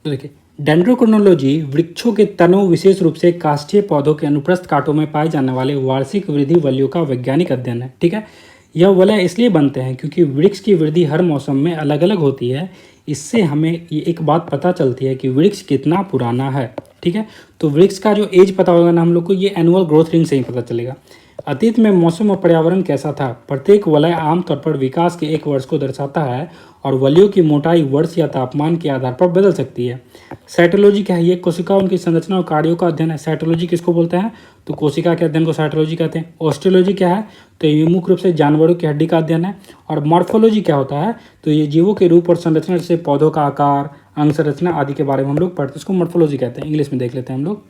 तो देखिए, डेंड्रोक्रोनोलॉजी वृक्षों के तनों, विशेष रूप से काष्ठीय पौधों के अनुप्रस्थ कांटों में पाए जाने वाले वार्षिक वृद्धि वलयों का वैज्ञानिक अध्ययन है। ठीक है। यह वलय इसलिए बनते हैं क्योंकि वृक्ष की वृद्धि हर मौसम में अलग अलग होती है। इससे हमें ये एक बात पता चलती है कि वृक्ष कितना पुराना है। ठीक है। तो वृक्ष का जो एज पता होगा ना हम लोग को, ये एनुअल ग्रोथ रिंग से ही पता चलेगा। अतीत में मौसम और पर्यावरण कैसा था? प्रत्येक वलय आमतौर पर विकास के एक वर्ष को दर्शाता है और वलयों की मोटाई वर्ष या तापमान के आधार पर बदल सकती है। साइटोलॉजी क्या है? ये कोशिका, उनकी संरचना और कार्यों का अध्ययन है। साइटोलॉजी किसको बोलते हैं? तो कोशिका के अध्ययन को साइटोलॉजी कहते हैं। ऑस्टियोलॉजी क्या है? तो ये मुख्य रूप से जानवरों की हड्डी का अध्ययन है। और मॉर्फोलॉजी क्या होता है? तो ये जीवों के रूप और संरचना, जैसे पौधों का आकार, अंग संरचना आदि के बारे में हम लोग पढ़ते हैं। इसको मॉर्फोलॉजी कहते हैं। इंग्लिश में देख लेते हैं हम लोग।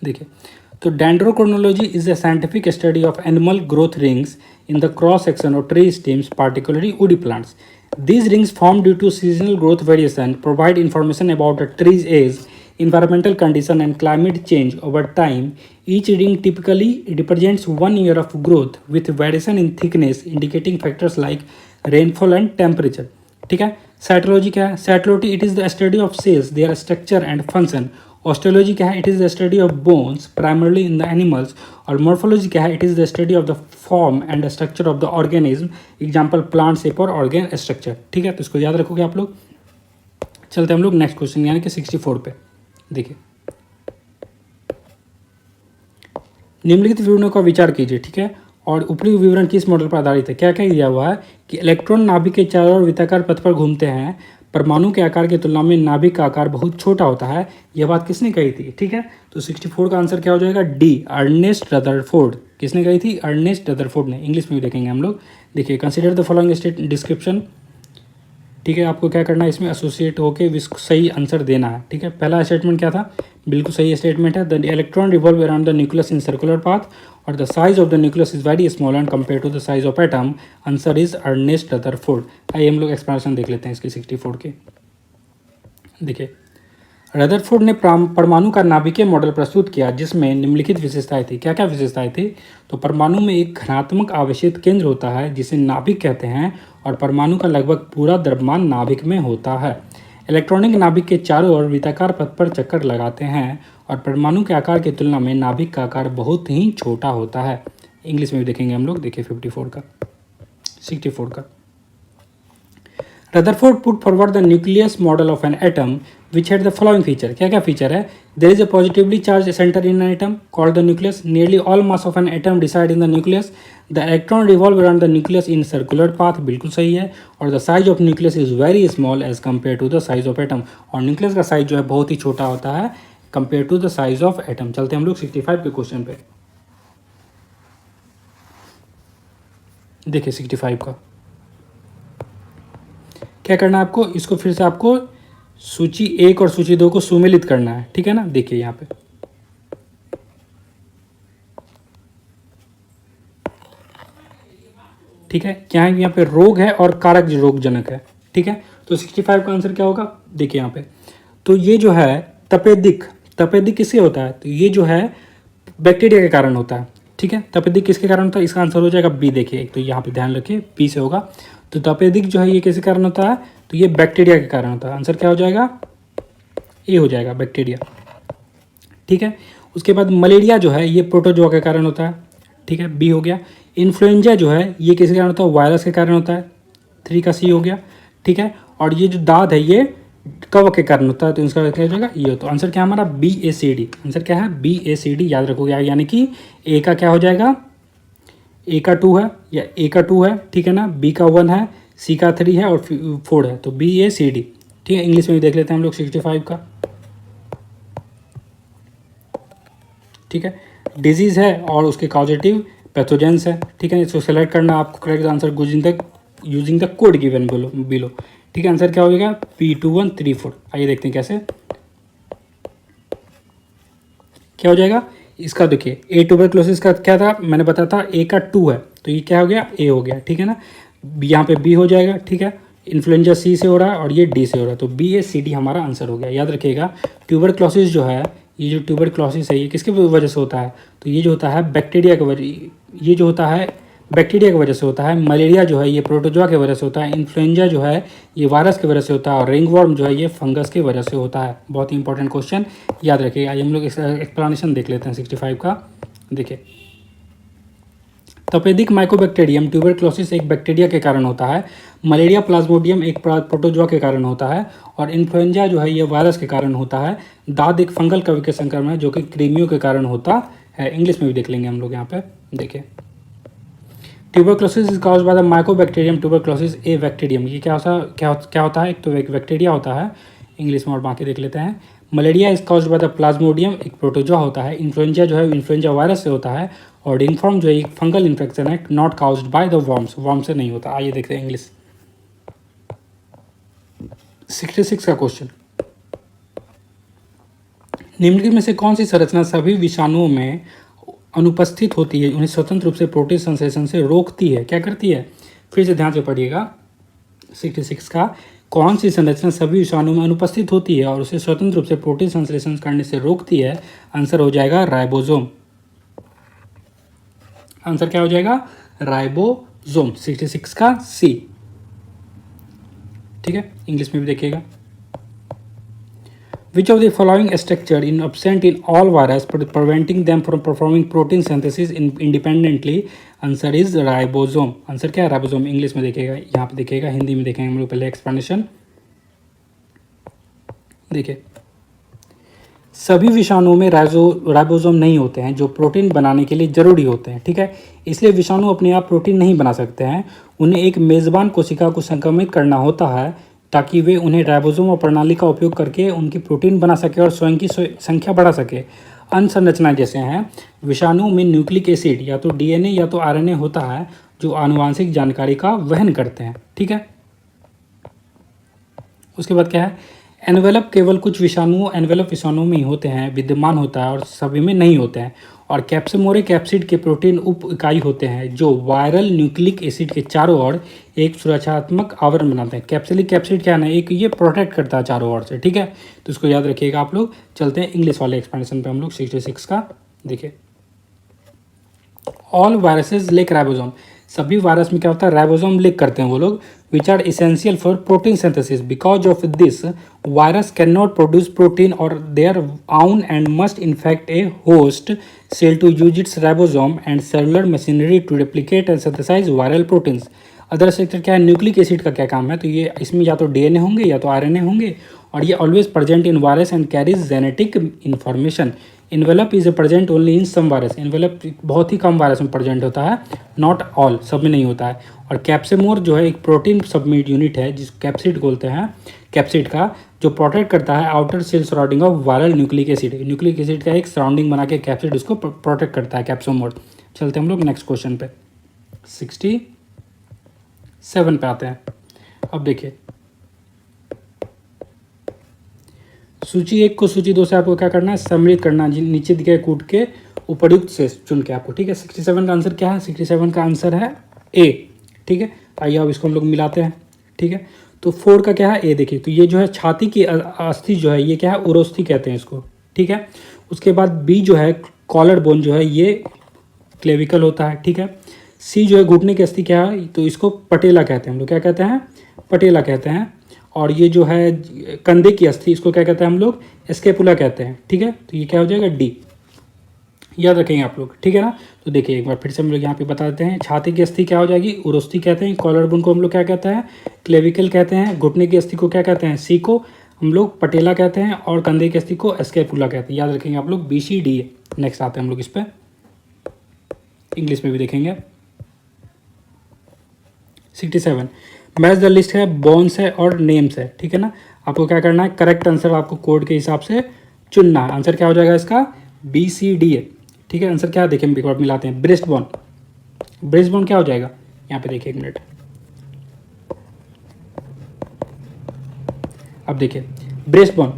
देखिए, तो dendrochronology is the scientific study of animal growth rings in the cross section of tree stems, particularly woody plants. These rings form due to seasonal growth variation, provide information about a tree's age, environmental condition and climate change over time. Each ring typically represents 1 year of growth with variation in thickness indicating factors like rainfall and temperature. ठीक है। Cytology क्या है? Cytology it is the study of cells, their structure and function. Osteology क्या है? It is the study of bones primarily in the animals. और morphology क्या है? It is the study of the form and structure of the organism, example plant shape और organ structure. ठीक है। तो इसको याद रखोगे आप लोग। चलते हम लोग नेक्स्ट क्वेश्चन यानी कि 64 पे। देखिए, निम्नलिखित विवरणों का विचार कीजिए। ठीक है। और ऊपरी विवरण किस मॉडल पर आधारित है? क्या क्या दिया हुआ है कि इलेक्ट्रॉन नाभिक के चारों ओर वृत्ताकार पथ पर घूमते हैं। परमाणु के आकार की तुलना में नाभिक का आकार बहुत छोटा होता है। यह बात किसने कही थी? ठीक है, तो 64 का आंसर क्या हो जाएगा? D, Ernest Rutherford. किसने कही थी? अर्नेस्ट रदरफोर्ड ने। इंग्लिश में भी देखेंगे हम लोग। देखिए, consider the following state description. ठीक है, आपको क्या करना है इसमें? एसोसिएट होकर सही आंसर देना है। ठीक है, पहला स्टेटमेंट क्या था? बिल्कुल सही स्टेटमेंट है। The electron revolve around the nucleus in circular path और the size of the nucleus is very small and compare to the size of atom. Answer is Ernest Rutherford. आइए हम लोग एक्सप्लेनेशन देख लेते हैं इसके 64 के। देखिए, रदरफोर्ड ने परमाणु का नाभिकीय मॉडल प्रस्तुत किया जिसमें निम्नलिखित विशेषताएं थी। क्या क्या विशेषताएं थी? तो परमाणु में एक धनात्मक आवेशित केंद्र होता है जिसे नाभिक कहते हैं और परमाणु का लगभग पूरा द्रव्यमान नाभिक में होता है। इलेक्ट्रॉनिक नाभिक के चारों ओर वृत्ताकार पथ पर चक्कर लगाते हैं और परमाणु के आकार की तुलना में नाभिक का आकार बहुत ही छोटा होता है। इंग्लिश में भी देखेंगे हम लोग। देखिए 64 का Rutherford put forward the nucleus model of an atom which had the following feature. क्या क्या फीचर है? There is a positively charged center in an atom called the nucleus. Nearly all mass of an atom reside in the nucleus. The electron revolve around the nucleus in circular path. बिल्कुल सही है। और the size of nucleus is very small as compared to the size of atom. और nucleus का size जो है बहुत ही छोटा होता है compared to the size of atom. चलते हम लोग 65 के क्वेश्चन पे। देखिए 65 का क्या करना है आपको? इसको फिर से आपको सूची 1 और सूची 2 को सुमेलित करना है। ठीक है ना? देखिए यहाँ पे ठीक है, क्या है? यहाँ पे रोग है और कारक रोगजनक है। ठीक है, तो 65 का आंसर क्या होगा? देखिए यहाँ पे, तो ये जो है तपेदिक किससे होता है? तो ये जो है बैक्टीरिया के कारण होता है। ठीक है, तपेदिक किसके कारण होता है? इसका आंसर हो जाएगा बी। देखिए, एक तो यहाँ पे ध्यान रखिए, बी से होगा। तो तपेदिक जो है ये किसके कारण होता है? तो ये बैक्टीरिया के कारण होता है। आंसर क्या हो जाएगा? ए हो जाएगा, बैक्टीरिया। ठीक है, उसके बाद मलेरिया जो है ये प्रोटोजोआ के कारण होता है। ठीक है, बी हो गया। इन्फ्लुएंजा जो है ये किसके कारण होता है? वायरस के कारण होता है। 3 का सी हो गया। ठीक है, और ये जो दाद है ये कवक के कारण होता है, तो इसका क्या हो जाएगा? ये। तो आंसर क्या है हमारा? BACD। आंसर क्या है? BACD। याद रखोगे, यानी कि ए का क्या हो जाएगा? ए का 2 है या ए का 2 है। ठीक है ना? बी का 1 है, सी का 3 है और 4 है, तो BACD। ठीक है, इंग्लिश में भी देख लेते हैं हम लोग 65 का। ठीक है, डिजीज़ है और उसके कॉजेटिव पैथोजेंस है। ठीक है, इसको सेलेक्ट करना आपको। Correct answer using the code given below. ठीक है, आंसर क्या हो जाएगा? P2134। आइए देखते हैं कैसे क्या हो जाएगा इसका। देखिए, ए ट्यूबरक्लोसिस का क्या था? मैंने बताया था ए का 2 है, तो ये क्या हो गया? ए हो गया। ठीक है ना? यहाँ पे बी हो जाएगा। ठीक है, इन्फ्लुएंजा सी से हो रहा है और ये डी से हो रहा है, तो BACD हमारा आंसर हो गया। याद रखिएगा, ट्यूबरक्लोसिस जो है, ये जो ट्यूबरक्लोसिस है ये किसकी वजह से होता है? तो ये जो होता है बैक्टीरिया की वजह, ये जो होता है बैक्टीरिया की वजह से होता है। मलेरिया जो है ये प्रोटोजोआ की वजह से होता है। इन्फ्लुएंजा जो है ये वायरस की वजह से होता है और रिंगवॉर्म जो है ये फंगस की वजह से होता है। बहुत ही इंपॉर्टेंट क्वेश्चन, याद रखिएगा। आइए हम लोग इसका एक्सप्लेनेशन देख लेते हैं 65 का। देखिए, तपेदिक माइकोबैक्टीरियम ट्यूबरक्लोसिस एक बैक्टीरिया के कारण होता है। मलेरिया प्लाज्मोडियम एक प्रोटोजोआ के कारण होता है और इन्फ्लुएंजा जो है ये वायरस के कारण होता है। दाद एक फंगल कवक के संक्रमण है जो कि कृमियों के कारण होता है। इंग्लिश में भी देख लेंगे हम लोग यहाँ पे। देखिए, tuberculosis is caused by the Mycobacterium tuberculosis A bacterium. ये क्या होता है? एक तो एक बैक्टीरिया होता है। इंग्लिश में और बाकी देख लेते हैं। Malaria is caused by the Plasmodium, एक प्रोटोजोआ होता है। इन्फ्लुएंजा जो है इन्फ्लुएंजा वायरस से होता है और इन्फॉर्म जो है एक फंगल इन्फेक्शन है, not caused by the worm से नहीं होता। आइए देखते हैं इंग्लिश 66 का क्वेश्चन। निम्नलिखित में से कौन सी संरचना सभी विषाणुओं में अनुपस्थित होती है, उन्हें स्वतंत्र रूप से प्रोटीन संश्लेषण से रोकती है? क्या करती है? फिर से ध्यान से पढ़िएगा 66 का। कौन सी संरचना सभी विषाणुओं में अनुपस्थित होती है और उसे स्वतंत्र रूप से प्रोटीन संश्लेषण करने से रोकती है? आंसर हो जाएगा राइबोसोम। आंसर क्या हो जाएगा? राइबोसोम। 66 का सी। ठीक है, इंग्लिश में भी देखिएगा। Which of the following structure is absent in all virus preventing them from performing protein synthesis independently? Answer is ribosome. Answer क्या है? राइबोसोम। इंग्लिश में देखिएगा, यहाँ पे देखिएगा, हिंदी में देखेंगे हम लोग पहले एक्सप्लेनेशन। देखिए, सभी विषाणुओं में राइबोसोम नहीं होते हैं जो प्रोटीन बनाने के लिए जरूरी होते हैं। ठीक है, इसलिए विषाणु अपने आप प्रोटीन नहीं बना सकते हैं। उन्हें एक मेज़बान कोशिका को संक्रमित करना होता है ताकि वे उन्हें राइबोसोम और प्रणाली का उपयोग करके उनकी प्रोटीन बना सके और स्वयं की संख्या बढ़ा सके। अन्य संरचनाएं जैसे हैं विषाणु में न्यूक्लिक एसिड या तो डीएनए या तो आरएनए होता है जो आनुवांशिक जानकारी का वहन करते हैं। ठीक है, उसके बाद क्या है, एनवेलप केवल कुछ विषाणुओं में ही होते हैं, विद्यमान होता है और सभी में नहीं होते हैं। और कैप्सिमोरे कैप्सिड के प्रोटीन उप इकाई होते हैं जो वायरल न्यूक्लिक एसिड के चारों ओर एक सुरक्षात्मक आवरण बनाते हैं। कैप्सिलिक कैप्सिड क्या है ना, एक ये प्रोटेक्ट करता है चारों ओर से। ठीक है, तो इसको याद रखिएगा आप लोग। चलते हैं इंग्लिश वाले एक्सप्लेनेशन पे हम लोग 66 का। देखिए, ऑल वायरसेस लेक राइबोसोम, सभी वायरस में क्या होता है, राइबोसोम लेक करते हैं वो लोग, which are essential for protein synthesis. Because of this virus can not produce protein और their own and must infect a host cell to use its ribosome and cellular machinery to replicate and synthesise viral proteins. Other sector क्या है, nucleic acid का क्या काम है, तो ये इसमें या तो डीएनए होंगे या तो आरएनए होंगे और ये always present in virus and carries genetic information. Envelope is a present only in some virus, envelope बहुत ही कम वायरस में प्रेजेंट होता है, नॉट ऑल, सब में नहीं होता है। और कैप्सिमोर जो है एक प्रोटीन सबमिट यूनिट है जिस कैप्सिड बोलते हैं, कैप्सिड का, जो प्रोटेक्ट करता है outer cell surrounding of viral nucleic acid. Nucleic acid का एक सराउंडिंग बना के कैप्सिड उसको प्रोटेक्ट करता है, कैप्सिमोर। चलते हम लोग नेक्स्ट क्वेश्चन पे 67 पे आते हैं। अब देखिए, सूची 1 को सूची 2 से आपको क्या करना है, सम्मिलित करना, नीचे दिए कूट के उपयुक्त से चुन के आपको। ठीक है, 67 का आंसर क्या है, 67 का आंसर है ए। ठीक है, आइए अब इसको हम लोग मिलाते हैं। ठीक है, तो 4 का क्या है, ए। देखिए, तो ये जो है छाती की अस्थि जो है ये क्या है, उरोस्थि कहते हैं इसको। ठीक है, उसके बाद बी जो है कॉलर बोन जो है ये क्लेविकल होता है। ठीक है, सी जो है घुटने की अस्थि क्या है, तो इसको पटेला कहते हैं हम लोग, क्या कहते हैं, पटेला कहते हैं। और ये जो है कंधे की अस्थि, इसको क्या कहते हैं हम लोग, स्कैपुला कहते हैं। ठीक है, तो ये क्या हो जाएगा, डी। याद रखेंगे आप लोग। ठीक है ना, तो देखिए एक बार फिर से हम लोग यहाँ पे बता देते हैं। छाती की अस्थि क्या हो जाएगी, उरोस्थि कहते हैं। कॉलर बोन को हम लोग क्या कहते हैं, क्लेविकल कहते हैं। घुटने की अस्थि को क्या कहते हैं, सी को हम लोग पटेला कहते हैं। और कंधे की अस्थि को स्कैपुला कहते हैं। याद रखेंगे आप लोग, BCD है। नेक्स्ट आते हैं हम लोग इस पर, इंग्लिश में भी देखेंगे। 67 मैच द लिस्ट है, बोन्स है और नेम्स है। ठीक है ना, आपको क्या करना है, करेक्ट आंसर आपको कोड के हिसाब से चुनना है। आंसर क्या हो जाएगा इसका, BCD है। ठीक है, आंसर क्या है, देखिए हम एक बार मिलाते हैं। ब्रेस्ट बोन, ब्रेस्ट बोन क्या हो जाएगा, यहाँ पे देखिए एक मिनट। अब देखिए ब्रेस्ट बोन,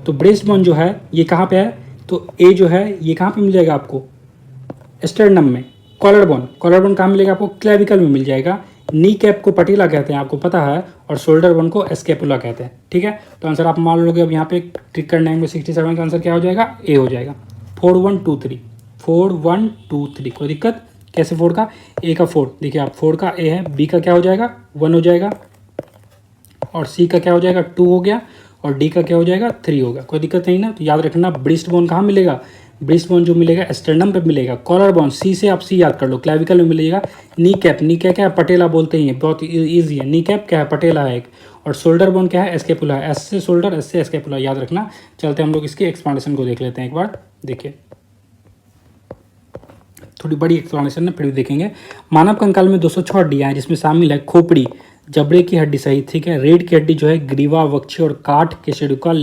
तो ब्रेस्ट बोन जो है ये कहाँ पे है, तो ए जो है ये कहाँ पे मिल जाएगा आपको, स्टर्नम में। कॉलर बोन, कॉलर बोन कहाँ मिलेगा आपको, क्लेविकल में मिल जाएगा। नी कैप को पटेला कहते हैं, आपको पता है। और शोल्डर बोन को स्कैपुला कहते हैं। ठीक है, तो आंसर आप मान लोगे। अब यहाँ पे ट्रिक करने में 67 का आंसर क्या हो जाएगा, ए हो जाएगा। 4123, 4123, कोई दिक्कत, कैसे 4 का, ए का 4, देखिए आप 4 का ए है, बी का क्या हो जाएगा, 1 हो जाएगा, और सी का क्या हो जाएगा, 2 हो गया, और डी का क्या हो जाएगा, 3 होगा। कोई दिक्कत नहीं ना। तो याद रखना, ब्रेस्ट बोन कहाँ मिलेगा, ब्रेस्ट बोन जो मिलेगा स्टर्नम पे मिलेगा। कॉलर बोन सी से आप सी याद कर लो, क्लेविकल में मिलेगा। नी कैप, नी कैप क्या है, पटेला बोलते ही है, बहुत ईजी है। नी कैप क्या है, पटेला है एक। और शोल्डर बोन क्या है, स्कैपुला है। एस से शोल्डर, एस से स्कैपुला, याद रखना। चलते हम लोग इसके एक्सप्लेनेशन को देख लेते हैं एक बार। देखिए थोड़ी बड़ी एक्सप्लेनेशन है, फिर भी देखेंगे। मानव कंकाल में 206 हड्डियाँ हैं, जिसमें शामिल है खोपड़ी, जबड़े की हड्डी सहित। ठीक है, रीढ़ की हड्डी जो है ग्रीवा, वक्ष और काठ के शेडुका,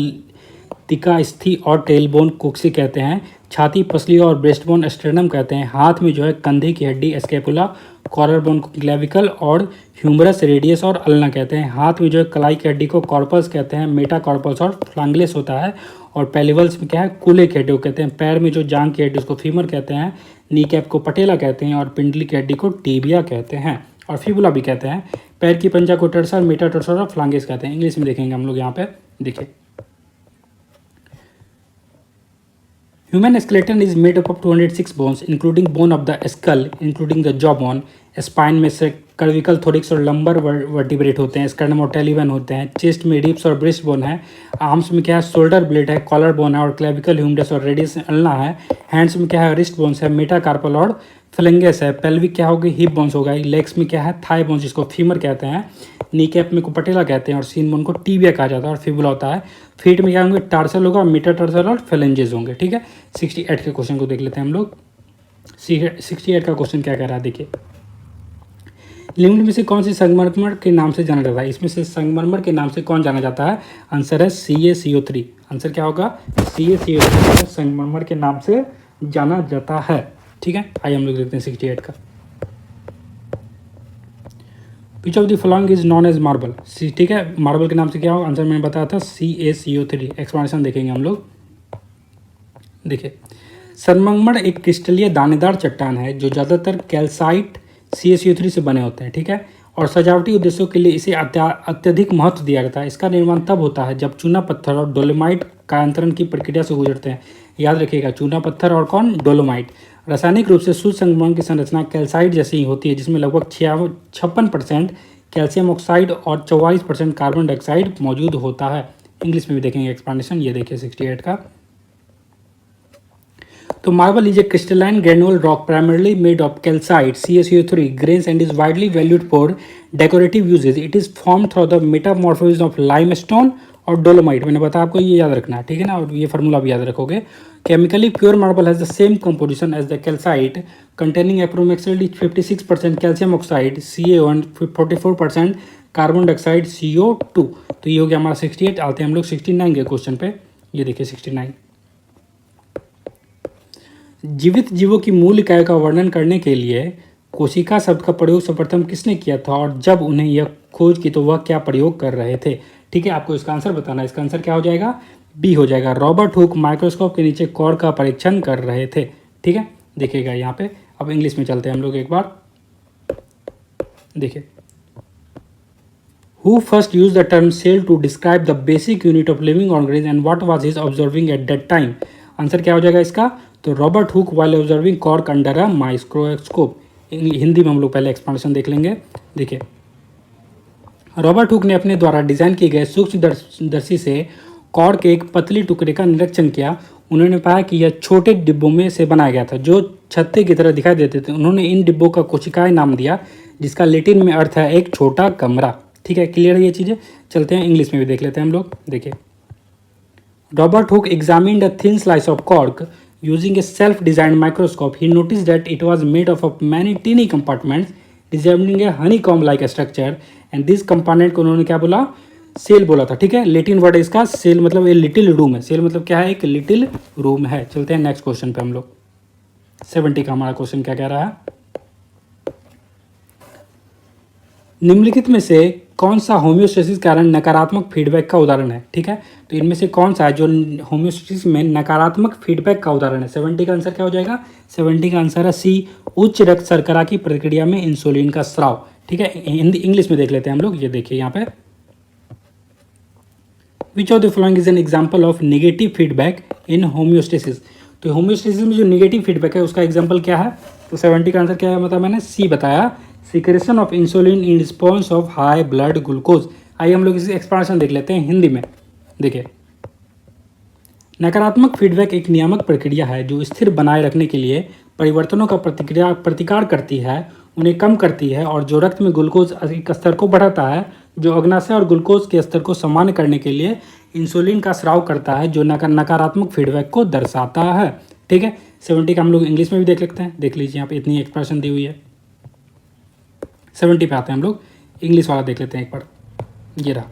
तिका स्थि और टेलबोन कोक्सी कहते हैं। छाती, पसली और ब्रेस्ट बोन स्टर्नम कहते हैं। हाथ में जो है कंधे की हड्डी स्कैपुला, कॉलर बोन को क्लेविकल और ह्यूमरस, रेडियस और अल्ना कहते हैं। हाथ में जो है कलाई की हड्डी को कॉर्पस कहते हैं। मेटा कॉर्पस और फ्लांगलेस होता है। और पेलिवल्स में क्या है, कूले की हड्डी को कहते हैं। पैर में जो जांग की हड्डी उसको फीमर कहते हैं। नी कैप को पटेला कहते हैं। और पिंडली की हड्डी को टीबिया कहते हैं, और फिबुला भी कहते हैं। पैर की पंजा को टर्सर, मेटा टर्सर और फ्लांगेस कहते हैं। इंग्लिश में देखेंगे हम लोग यहाँ पे। देखिए, human skeleton is made up of 206 bones, including bone of the skull, including the jawbone. Spine में से कर्विकल, थोरिक्स और लंबर वर्टिब्रेट होते हैं। स्कर्नम और टेलिवन होते हैं। चेस्ट में रिब्स और ब्रेस्ट बोन है। आर्म्स में क्या है, शोल्डर ब्लेड है, कॉलर बोन है, और क्लेविकल, ह्यूमरस और रेडियस अल्ना है। हैंड्स में क्या है, रिस्ट बोन्स है, मेटाकार्पल और फ्लेंगेस है। पेल्विक क्या होगी, हिप बोन्स होगा। लेग्स में क्या है, थाई बोन्स, जिसको फीमर कहते हैं। नी कैप में को पटेला कहते हैं। और सीन बोन को टीबिया कहा जाता है, और फिबुला होता है। फीट में क्या होंगे, टार्सल होगा, मीटर टर्सल और फेलेंजेस होंगे। ठीक है, 68 के क्वेश्चन को देख लेते हैं हम लोग। 68 का क्वेश्चन क्या कह रहा है, देखिए। लिमिट में से कौन सी संगमरमर के नाम से जाना जाता है? इसमें से संगमरमर के नाम से कौन जाना जाता है? आंसर है CaCO3। आंसर क्या होगा? CaCO3 संगमरमर के नाम से जाना जाता है। ठीक है, आइए हम लोग देखते हैं 68 का। Which of the following is non as marble? ठीक है, मार्बल के नाम से क्या होगा? आंसर मैंने बताया था CaCO3। एक्सप्लेनेशन देखेंगे हम लोग। देखिए, संगमरमर एक क्रिस्टलीय दानेदार चट्टान है जो ज़्यादातर कैल्साइट CaCO3 से बने होते हैं। ठीक है, और सजावटी उद्देश्यों के लिए इसे अत्यधिक महत्व दिया जाता है। इसका निर्माण तब होता है जब चूना पत्थर और डोलोमाइट कायांतरण की प्रक्रिया से गुजरते हैं। याद रखिएगा, चूना पत्थर और कौन? डोलोमाइट। रासायनिक रूप से शुद्ध संगमरमर की संरचना कैल्साइट जैसी ही होती है, जिसमें लगभग 56% कैल्शियम ऑक्साइड और 44% कार्बन डाइऑक्साइड मौजूद होता है। इंग्लिश में भी देखेंगे एक्सप्लेनेशन, ये देखिए 68 का। तो marble is a crystalline granular rock primarily made of calcite CaCO3 grains and is widely valued for decorative uses. It is formed through the metamorphosis of limestone और डोलोमाइट। मैंने बताया आपको ये याद रखना है, ठीक है ना, और ये फार्मूला भी याद रखोगे। Chemically pure marble has the same composition as the calcite containing approximately 56% calcium oxide CaO1, 44% carbon dioxide CO2। तो ये हो गया हमारा 68। आते हैं हम लोग 69 के क्वेश्चन पे। ये देखिए 69। जीवित जीवों की मूल इकाई का वर्णन करने के लिए कोशिका शब्द का प्रयोग सर्वप्रथम किसने किया था, और जब उन्हें यह खोज की तो वह क्या प्रयोग कर रहे थे? ठीक है, आपको इसका आंसर बताना है। इसका आंसर क्या हो जाएगा? बी हो जाएगा। रॉबर्ट हुक माइक्रोस्कोप के नीचे कोर का परीक्षण कर रहे थे। ठीक है, देखिएगा यहाँ पे। अब इंग्लिश में चलते हैं हम लोग एक बार। देखिए, who first use the term cell to describe the basic unit of living organism and what was his observing at that time? Answer क्या हो जाएगा इसका? तो Robert Hooke while observing cork under a microscope. Hindi में हम लोग पहले explanation देख लेंगे। देखिए, रॉबर्ट हुक ने अपने द्वारा डिजाइन किए गए सूक्ष्मदर्शी से कॉर्क के एक पतली टुकड़े का निरीक्षण किया। उन्होंने पाया कि यह छोटे डिब्बों में से बनाया गया था जो छत्ते की तरह दिखाई देते थे। उन्होंने इन डिब्बों का कोशिकाएं नाम दिया, जिसका लैटिन में अर्थ है एक छोटा कमरा। ठीक है, क्लियर है ये चीज़ें? चलते हैं इंग्लिश में भी देख लेते हैं हम लोग। देखिए, Robert Hooke examined a thin slice of cork using a self-designed microscope. He noticed that it was made up of many teeny compartments resembling a honeycomb-like structure. And this compartment को उन्होंने क्या बोला? सेल बोला था। ठीक है, Latin word है इसका। सेल मतलब ए लिटिल रूम है। सेल मतलब क्या है? एक लिटिल रूम है। चलते हैं नेक्स्ट क्वेश्चन पे हम लोग। 70 का हमारा क्वेश्चन क्या कह रहा है? निम्नलिखित में से कौन सा होम्योस्टेसिस कारण नकारात्मक फीडबैक का उदाहरण है? ठीक है, तो इनमें से कौन सा है जो होम्योस्टेसिस में नकारात्मक फीडबैक का उदाहरण है? 70 का आंसर क्या हो जाएगा? 70 का आंसर है C, उच्च रक्त शर्करा की प्रक्रिया में इंसुलिन का स्राव। ठीक है, हिंदी इंग्लिश में देख लेते हैं हम लोग। ये देखिए यहाँ पे, विच of the following is an example of negative feedback in homeostasis? तो होम्योस्टेसिस में जो नेगेटिव फीडबैक है उसका एग्जाम्पल क्या है? तो 70 का आंसर क्या है? मतलब मैंने C बताया, secretion of insulin in response of high blood glucose. आइए हम लोग इसी एक्सप्लेनेशन देख लेते हैं हिंदी में। देखिए, नकारात्मक फीडबैक एक नियामक प्रक्रिया है जो स्थिर बनाए रखने के लिए परिवर्तनों का प्रतिकार करती है, उन्हें कम करती है, और जो रक्त में ग्लूकोज के स्तर को बढ़ाता है, जो अग्नाशय और ग्लूकोज के स्तर को सामान्य करने के लिए इंसुलिन का स्राव करता है, जो नकारात्मक फीडबैक को दर्शाता है। ठीक है, 70 का हम लोग इंग्लिश में भी देख लेते हैं। देख लीजिए, यहाँ पे इतनी एक्सप्रेशन दी हुई है। 70 पे आते हैं हम लोग। इंग्लिश वाला देख लेते हैं एक बार। ये रहा।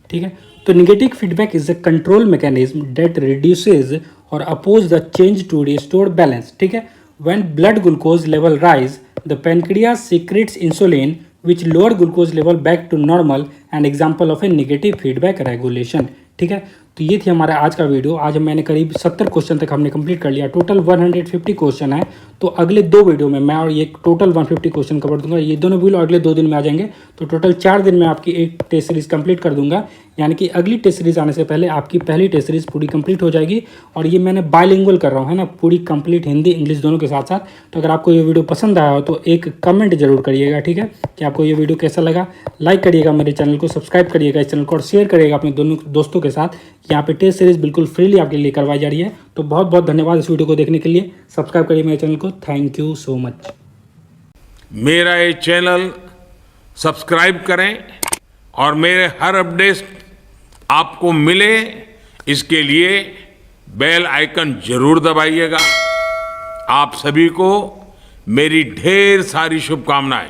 ठीक है, तो negative feedback is a control mechanism that reduces और oppose the change to restore balance. ठीक है, when blood glucose level rise the pancreas secretes insulin which lower glucose level back to normal, and example of a negative feedback regulation. ठीक है, तो ये थी हमारा आज का वीडियो। आज मैंने करीब 70 क्वेश्चन तक हमने कंप्लीट कर लिया। टोटल 150 क्वेश्चन है। तो अगले 2 वीडियो में मैं और ये टोटल 150 क्वेश्चन कवर दूंगा। ये दोनों वीडियो अगले 2 दिन में आ जाएंगे। तो टोटल 4 दिन में आपकी एक टेस्ट सीरीज कंप्लीट कर दूंगा। यानी कि अगली टेस्ट सीरीज आने से पहले आपकी पहली टेस्ट सीरीज पूरी कंप्लीट हो जाएगी। और ये मैंने बायलिंगुअल कर रहा हूँ, है ना, पूरी कंप्लीट हिंदी इंग्लिश दोनों के साथ साथ। तो अगर आपको ये वीडियो पसंद आया हो तो एक कमेंट जरूर करिएगा। ठीक है, कि आपको ये वीडियो कैसा लगा। लाइक करिएगा मेरे चैनल को, सब्सक्राइब करिएगा इस चैनल को, और शेयर करिएगा अपने दोनों दोस्तों के साथ। यहाँ पे टेस्ट सीरीज बिल्कुल फ्रीली आपके लिए करवाई जा रही है। तो बहुत बहुत धन्यवाद इस वीडियो को देखने के लिए। सब्सक्राइब करिए मेरे चैनल को। Thank you so much. मेरा ये चैनल सब्सक्राइब करें और मेरे हर अपडेट आपको मिले, इसके लिए बेल आइकन जरूर दबाइएगा। आप सभी को मेरी ढेर सारी शुभकामनाएं।